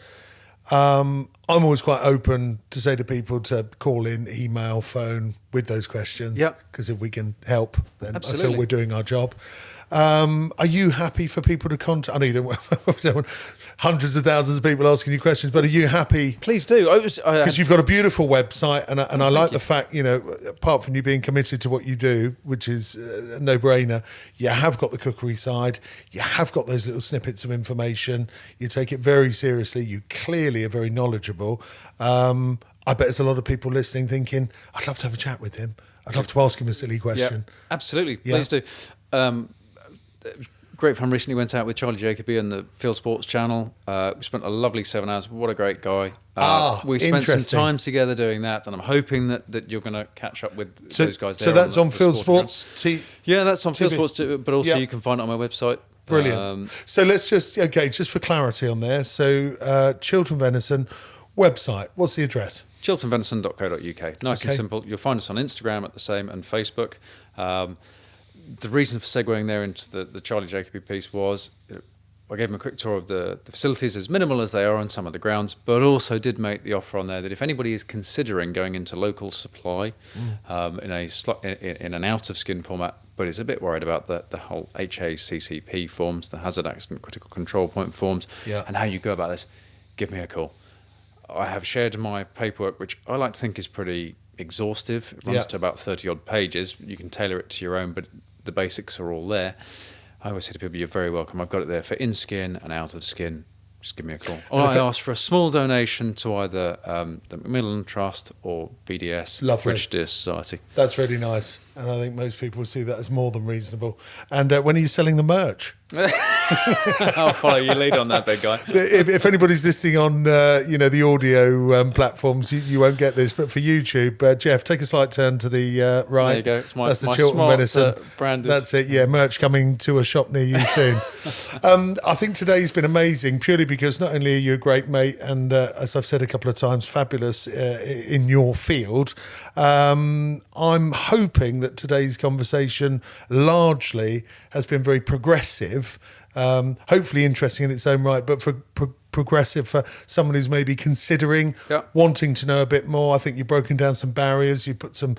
I'm always quite open to say to people to call in, email, phone with those questions. Yep. Because if we can help, then I Absolutely. feel we're doing our job. Are you happy for people to contact? I know you don't want hundreds of thousands of people asking you questions, but are you happy? please do. Because you've got a beautiful website, and I like you. the fact, you know, apart from you being committed to what you do, which is a no-brainer, you have got the cookery side, you have got those little snippets of information, you take it very seriously, you clearly are very knowledgeable. I bet there's a lot of people listening thinking, I'd love to have a chat with him. I'd love to ask him a silly question. Yeah, absolutely. Yeah. Please do. Great fun. Recently went out with Charlie Jacoby on the Field Sports channel. We spent a lovely 7 hours. What a great guy. We spent some interesting. time together doing that, and I'm hoping that you're going to catch up with those guys there. So that's on the Field sporting Sports. yeah, that's on Field TV. Sports too, but also Yeah. you can find it on my website. Brilliant. So let's just for clarity on there. So Chiltern Venison website. What's the address? chilternvenison.co.uk. Nice Okay. and simple. You'll find us on Instagram at the same, and Facebook. The reason for segueing there into the Charlie Jacoby piece was I gave him a quick tour of the facilities, as minimal as they are on some of the grounds, but also did make the offer on there that if anybody is considering going into local supply in an out-of-skin format, but is a bit worried about the whole HACCP forms, the Hazard Accident Critical Control Point forms, Yeah. and how you go about this, give me a call. I have shared my paperwork, which I like to think is pretty exhaustive. It runs Yeah. to about 30 odd pages. You can tailor it to your own, but the basics are all there. I always say to people, you're very welcome. I've got it there for in skin and out of skin. Just give me a call. Or I ask for a small donation to either the Macmillan Trust or BDS, Lovely. British Deer Society. That's really nice. And I think most people would see that as more than reasonable. And when are you selling the merch? I'll follow your lead on that, big guy. If anybody's listening on, the audio platforms, you won't get this. But for YouTube, Geoff, take a slight turn to the right. There you go. It's That's the my Chiltern smart, Venison. branded. That's it. Yeah, merch coming to a shop near you soon. I think today's been amazing, purely because not only are you a great mate and, as I've said a couple of times, fabulous in your field. I'm hoping that today's conversation largely has been very progressive. Hopefully interesting in its own right, but for progressive for someone who's maybe considering wanting to know a bit more. I think you've broken down some barriers. You put some,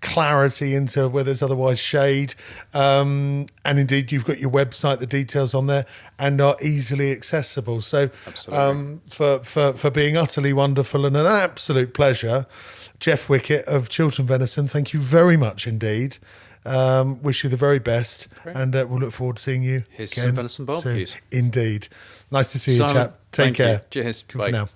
clarity into where there's otherwise shade. And indeed, you've got your website, the details on there, and are easily accessible. So for being utterly wonderful and an absolute pleasure, Geoff Wickett of Chiltern Venison, thank you very much indeed. Wish you the very best. Great. And we'll look forward to seeing you Here's again some venison barbecues. Indeed. Nice to see you, Simon, chap. Take care. You. Cheers. Good Bye. for now.